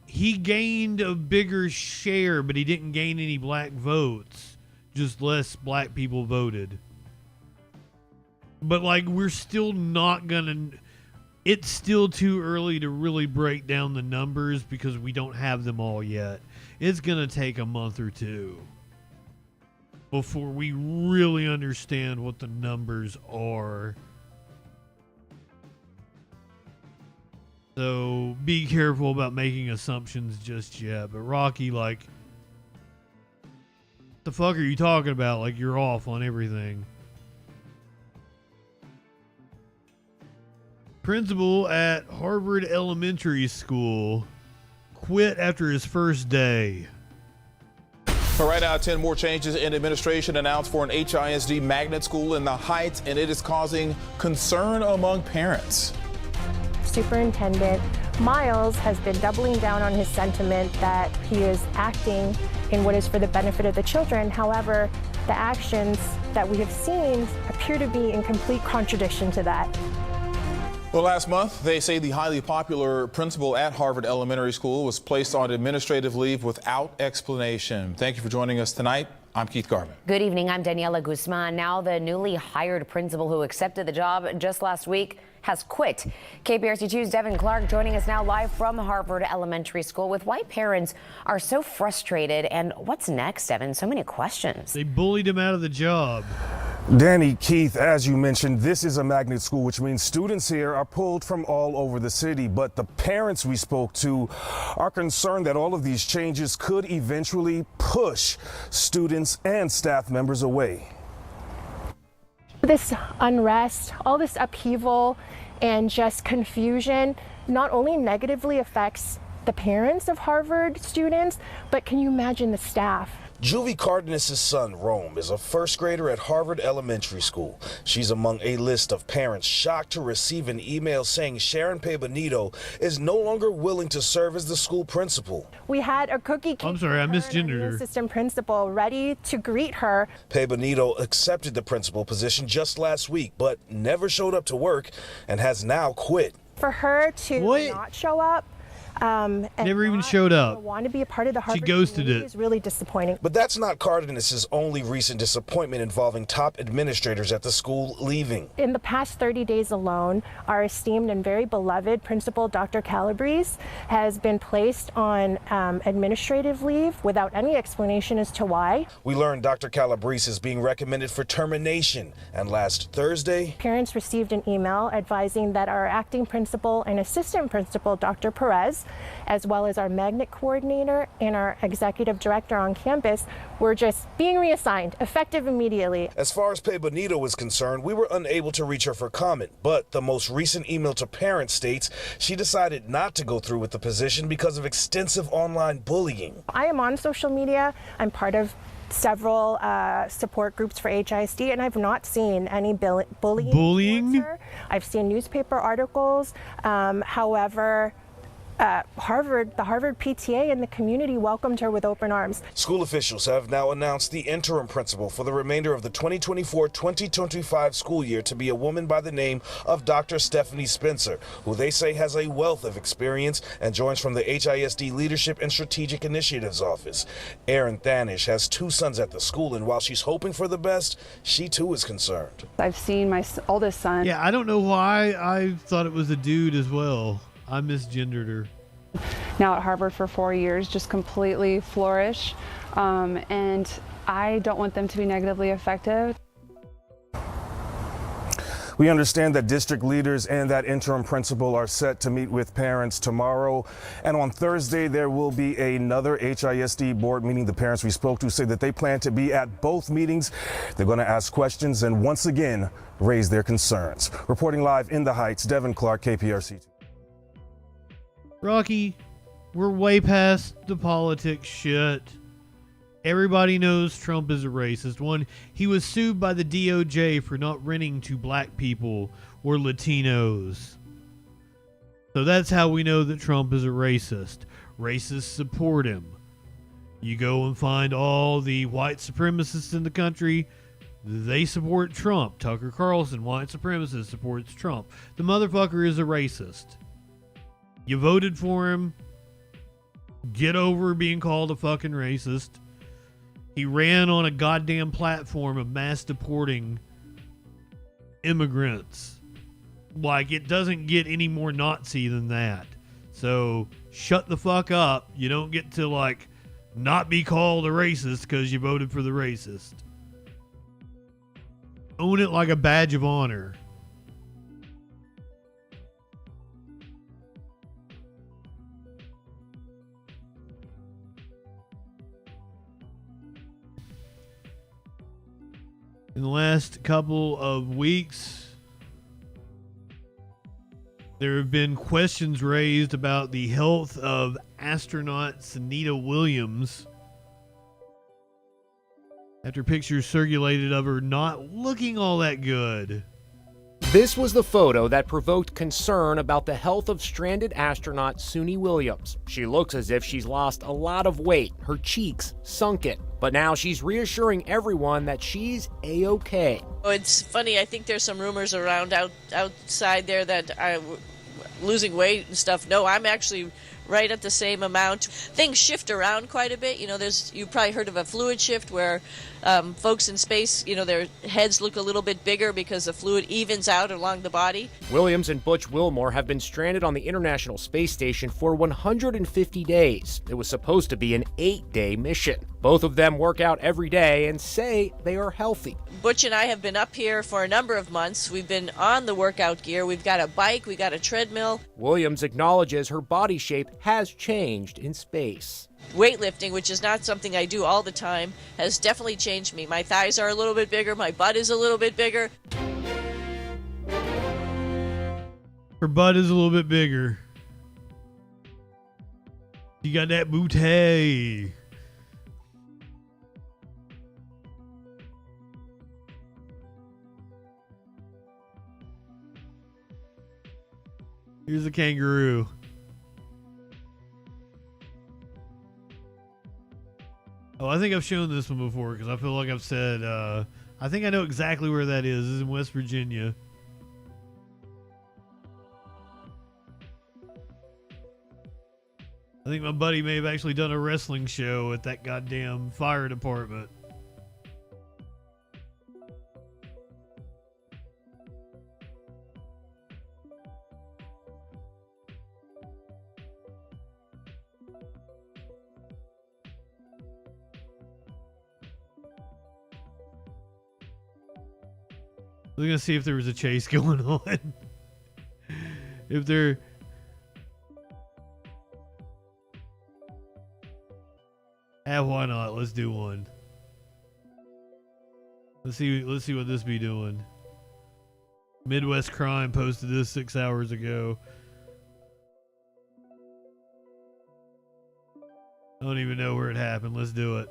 He gained a bigger share, but he didn't gain any black votes. Just less black people voted. But, like, we're still not gonna... It's still too early to really break down the numbers because we don't have them all yet. It's gonna take a month or two before we really understand what the numbers are. So, be careful about making assumptions just yet. But, Rocky, like... What the fuck are you talking about? Like, you're off on everything. Principal at Harvard Elementary School quit after his first day. But right now, 10 more changes in administration announced for an HISD magnet school in the Heights, and it is causing concern among parents. Superintendent Miles has been doubling down on his sentiment that he is acting in what is for the benefit of the children. However, the actions that we have seen appear to be in complete contradiction to that. Well, last month, they say the highly popular principal at Harvard Elementary School was placed on administrative leave without explanation. Thank you for joining us tonight. I'm Keith Garvin. Good evening. I'm Daniela Guzman. Now the newly hired principal who accepted the job just last week has quit. KPRC2's Devin Clark joining us now live from Harvard Elementary School with why parents are so frustrated and what's next, Devin? So many questions. They bullied him out of the job. Danny, Keith, as you mentioned, this is a magnet school, which means students here are pulled from all over the city. But the parents we spoke to are concerned that all of these changes could eventually push students and staff members away. This unrest, all this upheaval and just confusion not only negatively affects the parents of Harvard students, but can you imagine the staff? Juvie Cardenas' son, Rome, is a first grader at Harvard Elementary School. She's among a list of parents shocked to receive an email saying Sharon Pay-Benito is no longer willing to serve as the school principal. We had a cookie cake. I'm sorry, I misgendered her. Assistant principal ready to greet her. Pay-Benito accepted the principal position just last week, but never showed up to work and has now quit. For her to not show up, and never even showed up. Want to be a part of the Harvard She ghosted community it. is really disappointing. But that's not Cardenas' only recent disappointment involving top administrators at the school leaving. In the past 30 days alone, our esteemed and very beloved principal, Dr. Calabrese, has been placed on administrative leave without any explanation as to why. We learned Dr. Calabrese is being recommended for termination, and last Thursday, parents received an email advising that our acting principal and assistant principal, Dr. Perez, as well as our magnet coordinator and our executive director on campus, were just being reassigned, effective immediately. As far as Pay-Benito is concerned, we were unable to reach her for comment, but the most recent email to parents states she decided not to go through with the position because of extensive online bullying. I am on social media. I'm part of several support groups for HISD, and I've not seen any bullying. I've seen newspaper articles. However, the Harvard PTA and the community welcomed her with open arms. School officials have now announced the interim principal for the remainder of the 2024-2025 school year to be a woman by the name of Dr. Stephanie Spencer, who they say has a wealth of experience and joins from the HISD Leadership and Strategic Initiatives Office. Erin Thanish has 2 sons at the school, and while she's hoping for the best, she too is concerned. I've seen my oldest son. Yeah, I don't know why I thought it was a dude as well. I misgendered her. Now at Harvard for 4 years, just completely flourish, and I don't want them to be negatively affected. We understand that district leaders and that interim principal are set to meet with parents tomorrow. And on Thursday, there will be another HISD board meeting. The parents we spoke to say that they plan to be at both meetings. They're going to ask questions and once again raise their concerns. Reporting live in the Heights, Devin Clark, KPRC. Rocky, we're way past the politics shit. Everybody knows Trump is a racist. One, he was sued by the DOJ for not renting to black people or Latinos. So that's how we know that Trump is a racist. Racists support him. You go and find all the white supremacists in the country, they support Trump. Tucker Carlson, white supremacist, supports Trump. The motherfucker is a racist. You voted for him. Get over being called a fucking racist. He ran on a goddamn platform of mass deporting immigrants. Like, it doesn't get any more Nazi than that. So, shut the fuck up. You don't get to, like, not be called a racist because you voted for the racist. Own it like a badge of honor. In the last couple of weeks, there have been questions raised about the health of astronaut Sunita Williams after pictures circulated of her not looking all that good. This was the photo that provoked concern about the health of stranded astronaut Suni Williams. She looks as if she's lost a lot of weight, her cheeks sunken. But now she's reassuring everyone that she's A-okay. It's funny, I think there's some rumors around outside there that I'm losing weight and stuff. No, I'm actually right at the same amount. Things shift around quite a bit. You know, you've probably heard of a fluid shift where folks in space, you know, their heads look a little bit bigger because the fluid evens out along the body. Williams and Butch Wilmore have been stranded on the International Space Station for 150 days. It was supposed to be an 8-day mission. Both of them work out every day and say they are healthy. Butch and I have been up here for a number of months. We've been on the workout gear. We've got a bike, we got a treadmill. Williams acknowledges her body shape has changed in space. Weightlifting, which is not something I do all the time, has definitely changed me. My thighs are a little bit bigger, my butt is a little bit bigger. Her butt is a little bit bigger. You got that booty. Here's a kangaroo. Oh, I think I've shown this one before because I feel like I've said, I think I know exactly where that is. It's in West Virginia. I think my buddy may have actually done a wrestling show at that goddamn fire department. I was gonna see if there was a chase going on. If there... why not? Let's do one. Let's see what this be doing. Midwest Crime posted this 6 hours ago. I don't even know where it happened. Let's do it.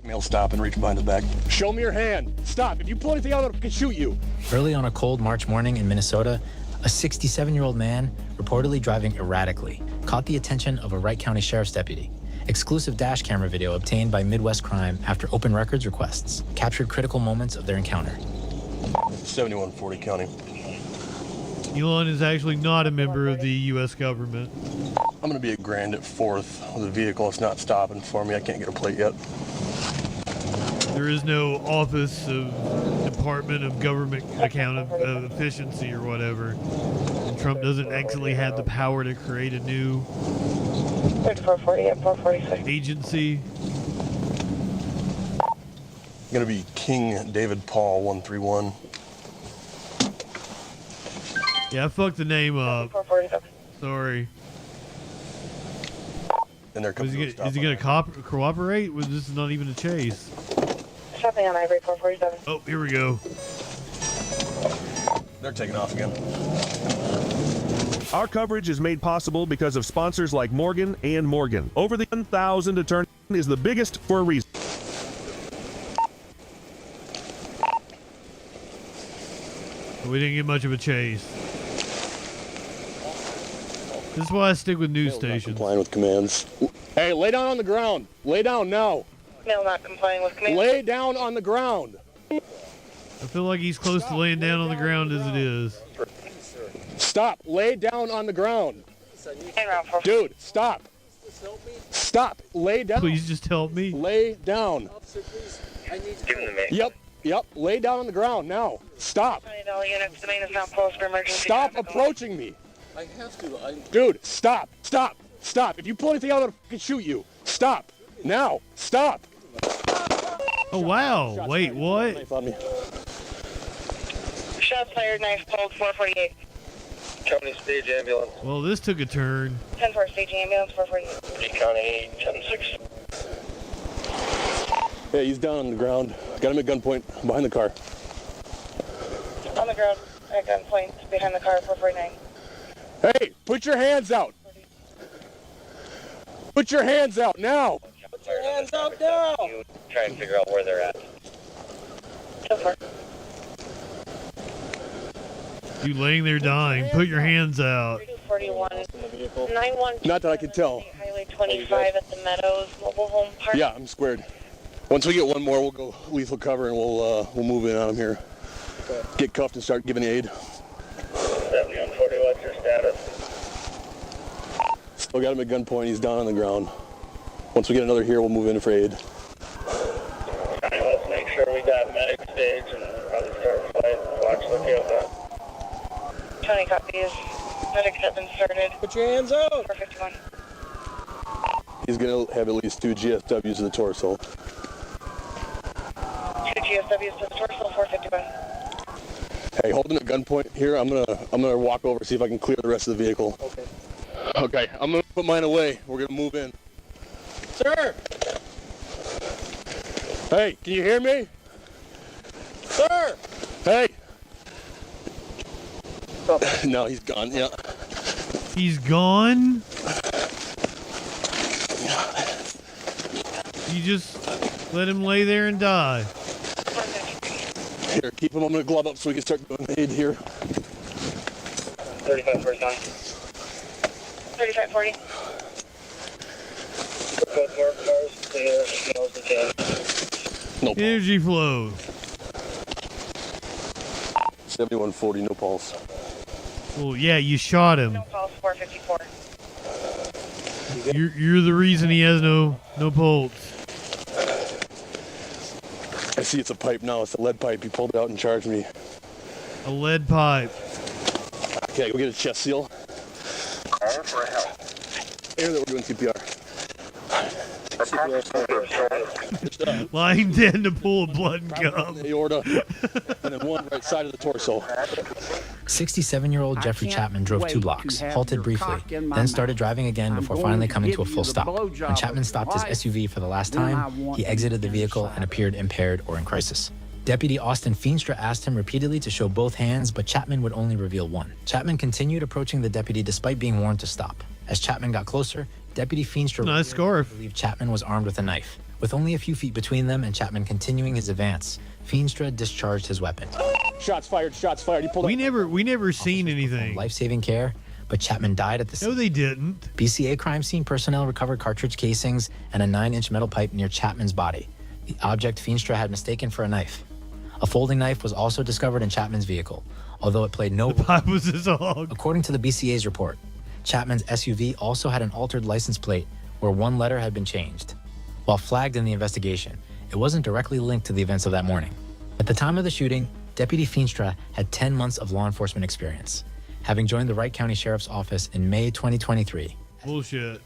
Male, stop and reach behind his back. Show me your hand. Stop. If you pull anything out, I can shoot you. Early on a cold March morning in Minnesota, a 67-year-old man, reportedly driving erratically, caught the attention of a Wright County Sheriff's deputy. Exclusive dash camera video obtained by Midwest Crime after open records requests captured critical moments of their encounter. 7140 County. Elon is actually not a member of the U.S. government. I'm going to be a grand at 4th with a vehicle that's not stopping for me. I can't get a plate yet. There is no Office of Department of Government Efficiency or whatever. And Trump doesn't actually have the power to create a new 440 and 446 agency. Going to be King David Paul 131. Yeah, I fucked the name up. 447. Sorry. And they're is he going to cooperate? This is not even a chase. Stopping on Ivory 447. Oh, here we go. They're taking off again. Our coverage is made possible because of sponsors like Morgan & Morgan. Over the 1,000 attorneys is the biggest for a reason. We didn't get much of a chase. This is why I stick with news stations. Complying with commands. Hey, lay down on the ground. Lay down now. Male not complying with commands. Lay down on the ground. I feel like he's close to laying down on the ground as it is. Stop. Lay down on the ground. Dude, stop. Stop. Lay down. Please just help me. Lay down. Yep. Lay down on the ground now. Stop. Stop approaching me. I have to. Dude, stop. Stop. Stop. If you pull anything out, I can shoot you. Stop. Now. Stop. Oh, wow. Wait, what? Shots fired, knife pulled, 448. County stage ambulance. Well, this took a turn. 10-4 staging ambulance, 448. County 10-6. Yeah, he's down on the ground. Got him at gunpoint behind the car. On the ground at gunpoint behind the car, 449. Hey, put your hands out. Put your hands out now. Put your hands out now. Try and figure out where they're at. So far. You laying there dying. Put your hands out. 41. 912. Not that I can tell. Highway 25 at the Meadows Mobile Home Park. Yeah, I'm squared. Once we get one more, we'll go lethal cover and we'll move in on him here. Get cuffed and start giving aid. 7140, what's your status? Still got him at gunpoint. He's down on the ground. Once we get another here, we'll move in for aid. Let's make sure we got medic stage and probably start flight. Watch the field. Tony copies. Medics have been started. Put your hands out. 451. He's gonna have at least 2 GSWs in the torso. 2 GSWs to the torso, 451. Hey, hold him at gunpoint here. I'm gonna walk over, see if I can clear the rest of the vehicle. Okay, I'm gonna put mine away. We're gonna move in. Sir! Hey, can you hear me? Sir! Hey! Oh. No, he's gone, yeah. He's gone? You just let him lay there and die. Here, keep him. I'm gonna glove up so we can start doing aid here. 3549. 3540. Both more cars clear, nose to tail. No pulse. Energy flow. 7140, no pulse. Well, yeah, you shot him. No pulse, 454. You're the reason he has no pulse. I see it's a pipe now. It's a lead pipe. He pulled it out and charged me. A lead pipe. Okay, go get a chest seal. For help. Here that we're doing CPR. Lying dead to pull a blood and gum. Aorta, and then one right side of the torso. 67-year-old Jeffrey Chapman drove 2 blocks, halted briefly, then started driving again before finally coming to a full stop. When Chapman stopped his SUV for the last time, he exited the vehicle and appeared impaired or in crisis. Deputy Austin Feenstra asked him repeatedly to show both hands, but Chapman would only reveal one. Chapman continued approaching the deputy despite being warned to stop. As Chapman got closer, Deputy Feenstra believed Chapman was armed with a knife. With only a few feet between them and Chapman continuing his advance, Feenstra discharged his weapon. Shots fired, shots fired. He pulled We never seen anything. Life-saving care, but Chapman died at the scene. No, they didn't. BCA crime scene personnel recovered cartridge casings and a 9-inch metal pipe near Chapman's body. The object Feenstra had mistaken for a knife. A folding knife was also discovered in Chapman's vehicle, although it played no role. The pipe was his hog. According to the BCA's report, Chapman's SUV also had an altered license plate where one letter had been changed. While flagged in the investigation, it wasn't directly linked to the events of that morning. At the time of the shooting, Deputy Feenstra had 10 months of law enforcement experience, having joined the Wright County Sheriff's Office in May 2023. Bullshit.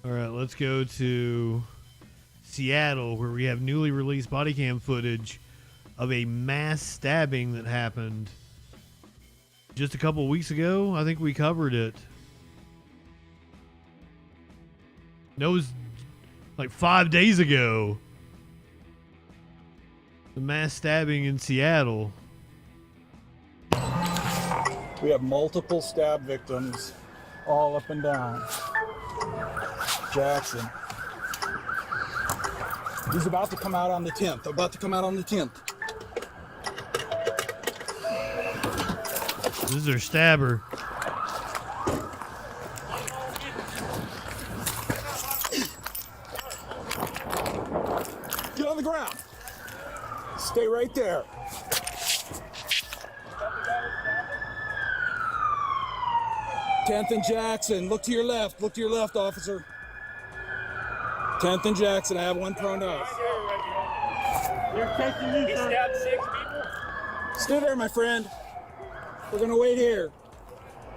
All right, let's go to Seattle, where we have newly released body cam footage of a mass stabbing that happened just a couple weeks ago. I think we covered it. No, it was like 5 days ago. The mass stabbing in Seattle. We have multiple stab victims all up and down. Jackson. He's about to come out on the 10th. This is their stabber. Get on the ground. Stay right there. Tenth and Jackson. Look to your left. Look to your left, officer. 10th and Jackson. I have one prone up. You're taking me, sir. He stabbed 6 people. Stay there, my friend. We're gonna wait here.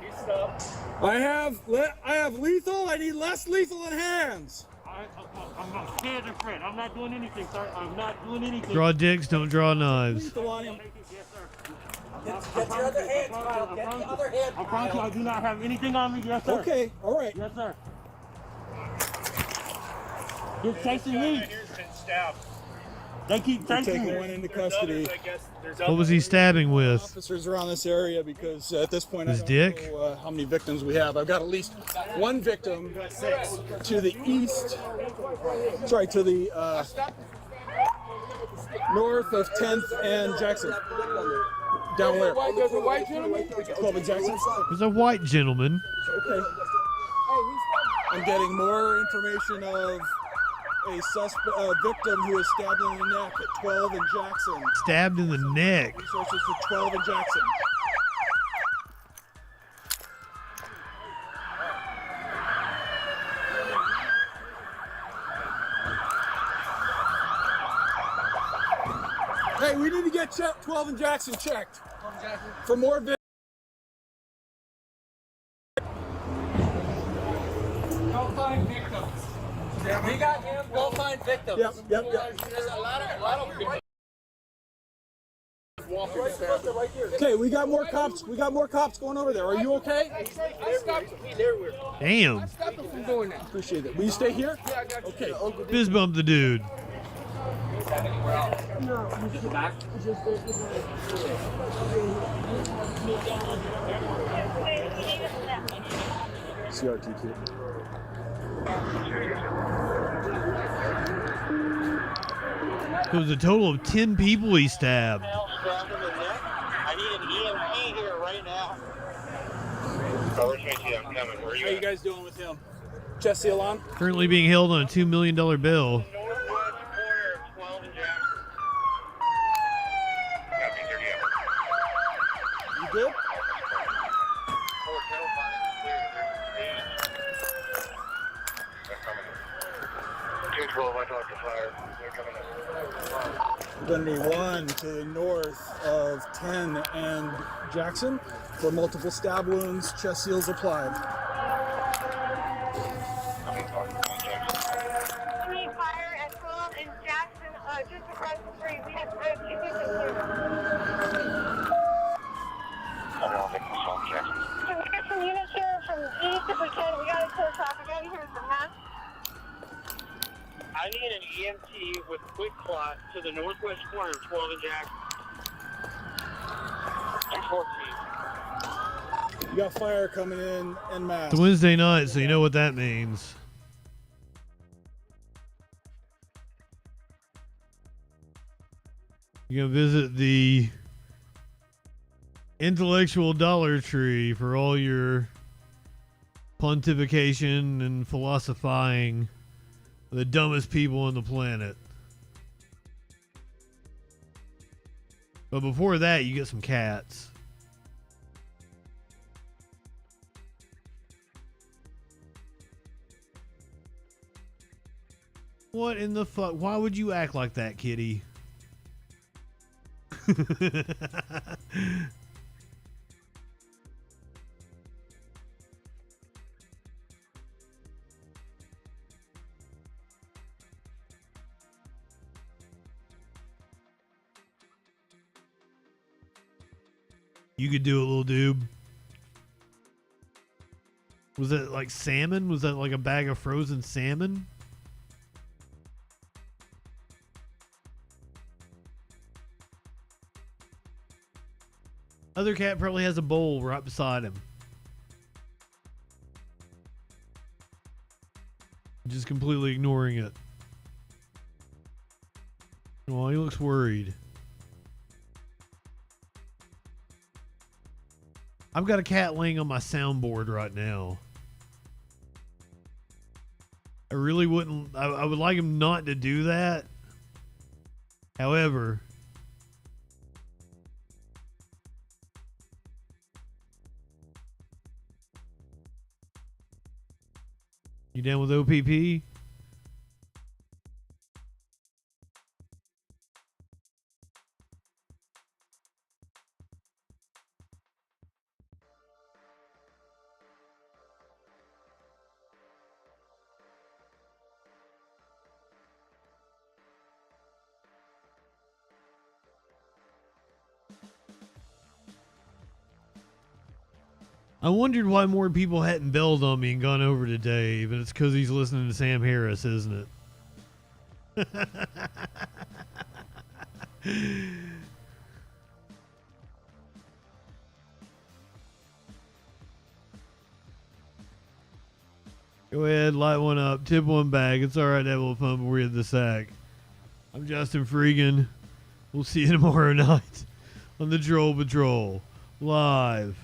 He's stopped. I have lethal. I need less lethal in hands. I I'm scared and friend. I'm not doing anything, sir. I'm not doing anything. Draw dicks, don't draw knives. Get your other hand, Kyle. Get the other hand. I promise you, I do not have anything on me. Yes, sir. Okay, all right. Yes, sir. You're chasing me. They keep We're chasing taking me. one into custody. What was he stabbing with? Officers around this area because at this point His I don't dick? know how many victims we have. I've got at least one victim to the east. Sorry, to the north of 10th and Jackson. Down where? There's a white gentleman. 12 and Jackson. There's a white gentleman. Okay. I'm getting more information of a victim who was stabbed in the neck at 12 and Jackson. Stabbed in the neck. Resources for 12 and Jackson. Hey, we need to get 12 and Jackson checked for more victims. Go find victims. We got him. Go find victims. Yep. There's a lot of people. Okay, we got more cops. We got more cops going over there. Are you okay? I stopped me there. Damn. I stopped him from doing that. Appreciate it. Will you stay here? Yeah, I got you. Okay. Fist bump the dude. CRT kid. It was a total of 10 people he stabbed. I need an EMT here right now. I'm coming. Where How you guys doing with him? Chest seal on? Currently being held on a $2 million bill. Northwest corner of 12 and Jackson. Copy, 30 up. You good? They're coming. 212, I talked to fire. They're coming up. We're going to be one to the north of 10 and Jackson for multiple stab wounds, chest seals applied. We need fire at 12 in Jackson, just across the street. We have two victims here. Can we get some units here from east if we can? We got to clear traffic out here from that. I need an EMT with quick clot to the northwest corner of 12 and Jackson. 214. You got fire coming in en masse. It's Wednesday night, so you know what that means. You're going to visit the intellectual Dollar Tree for all your pontification and philosophizing. The dumbest people on the planet. But before that, you get some cats. What in the fuck? Why would you act like that, kitty? You could do it, little dude. Was that like salmon? Was that like a bag of frozen salmon? Other cat probably has a bowl right beside him. Just completely ignoring it. Oh, he looks worried. I've got a cat laying on my soundboard right now. I really wouldn't. I would like him not to do that. However, you down with OPP? I wondered why more people hadn't bailed on me and gone over to Dave, and it's because he's listening to Sam Harris, isn't it? Go ahead, light one up, tip one back. It's all right to have a little fun, but we're at the sack. I'm JustinFREAKIN. We'll see you tomorrow night on the Troll Patrol, live.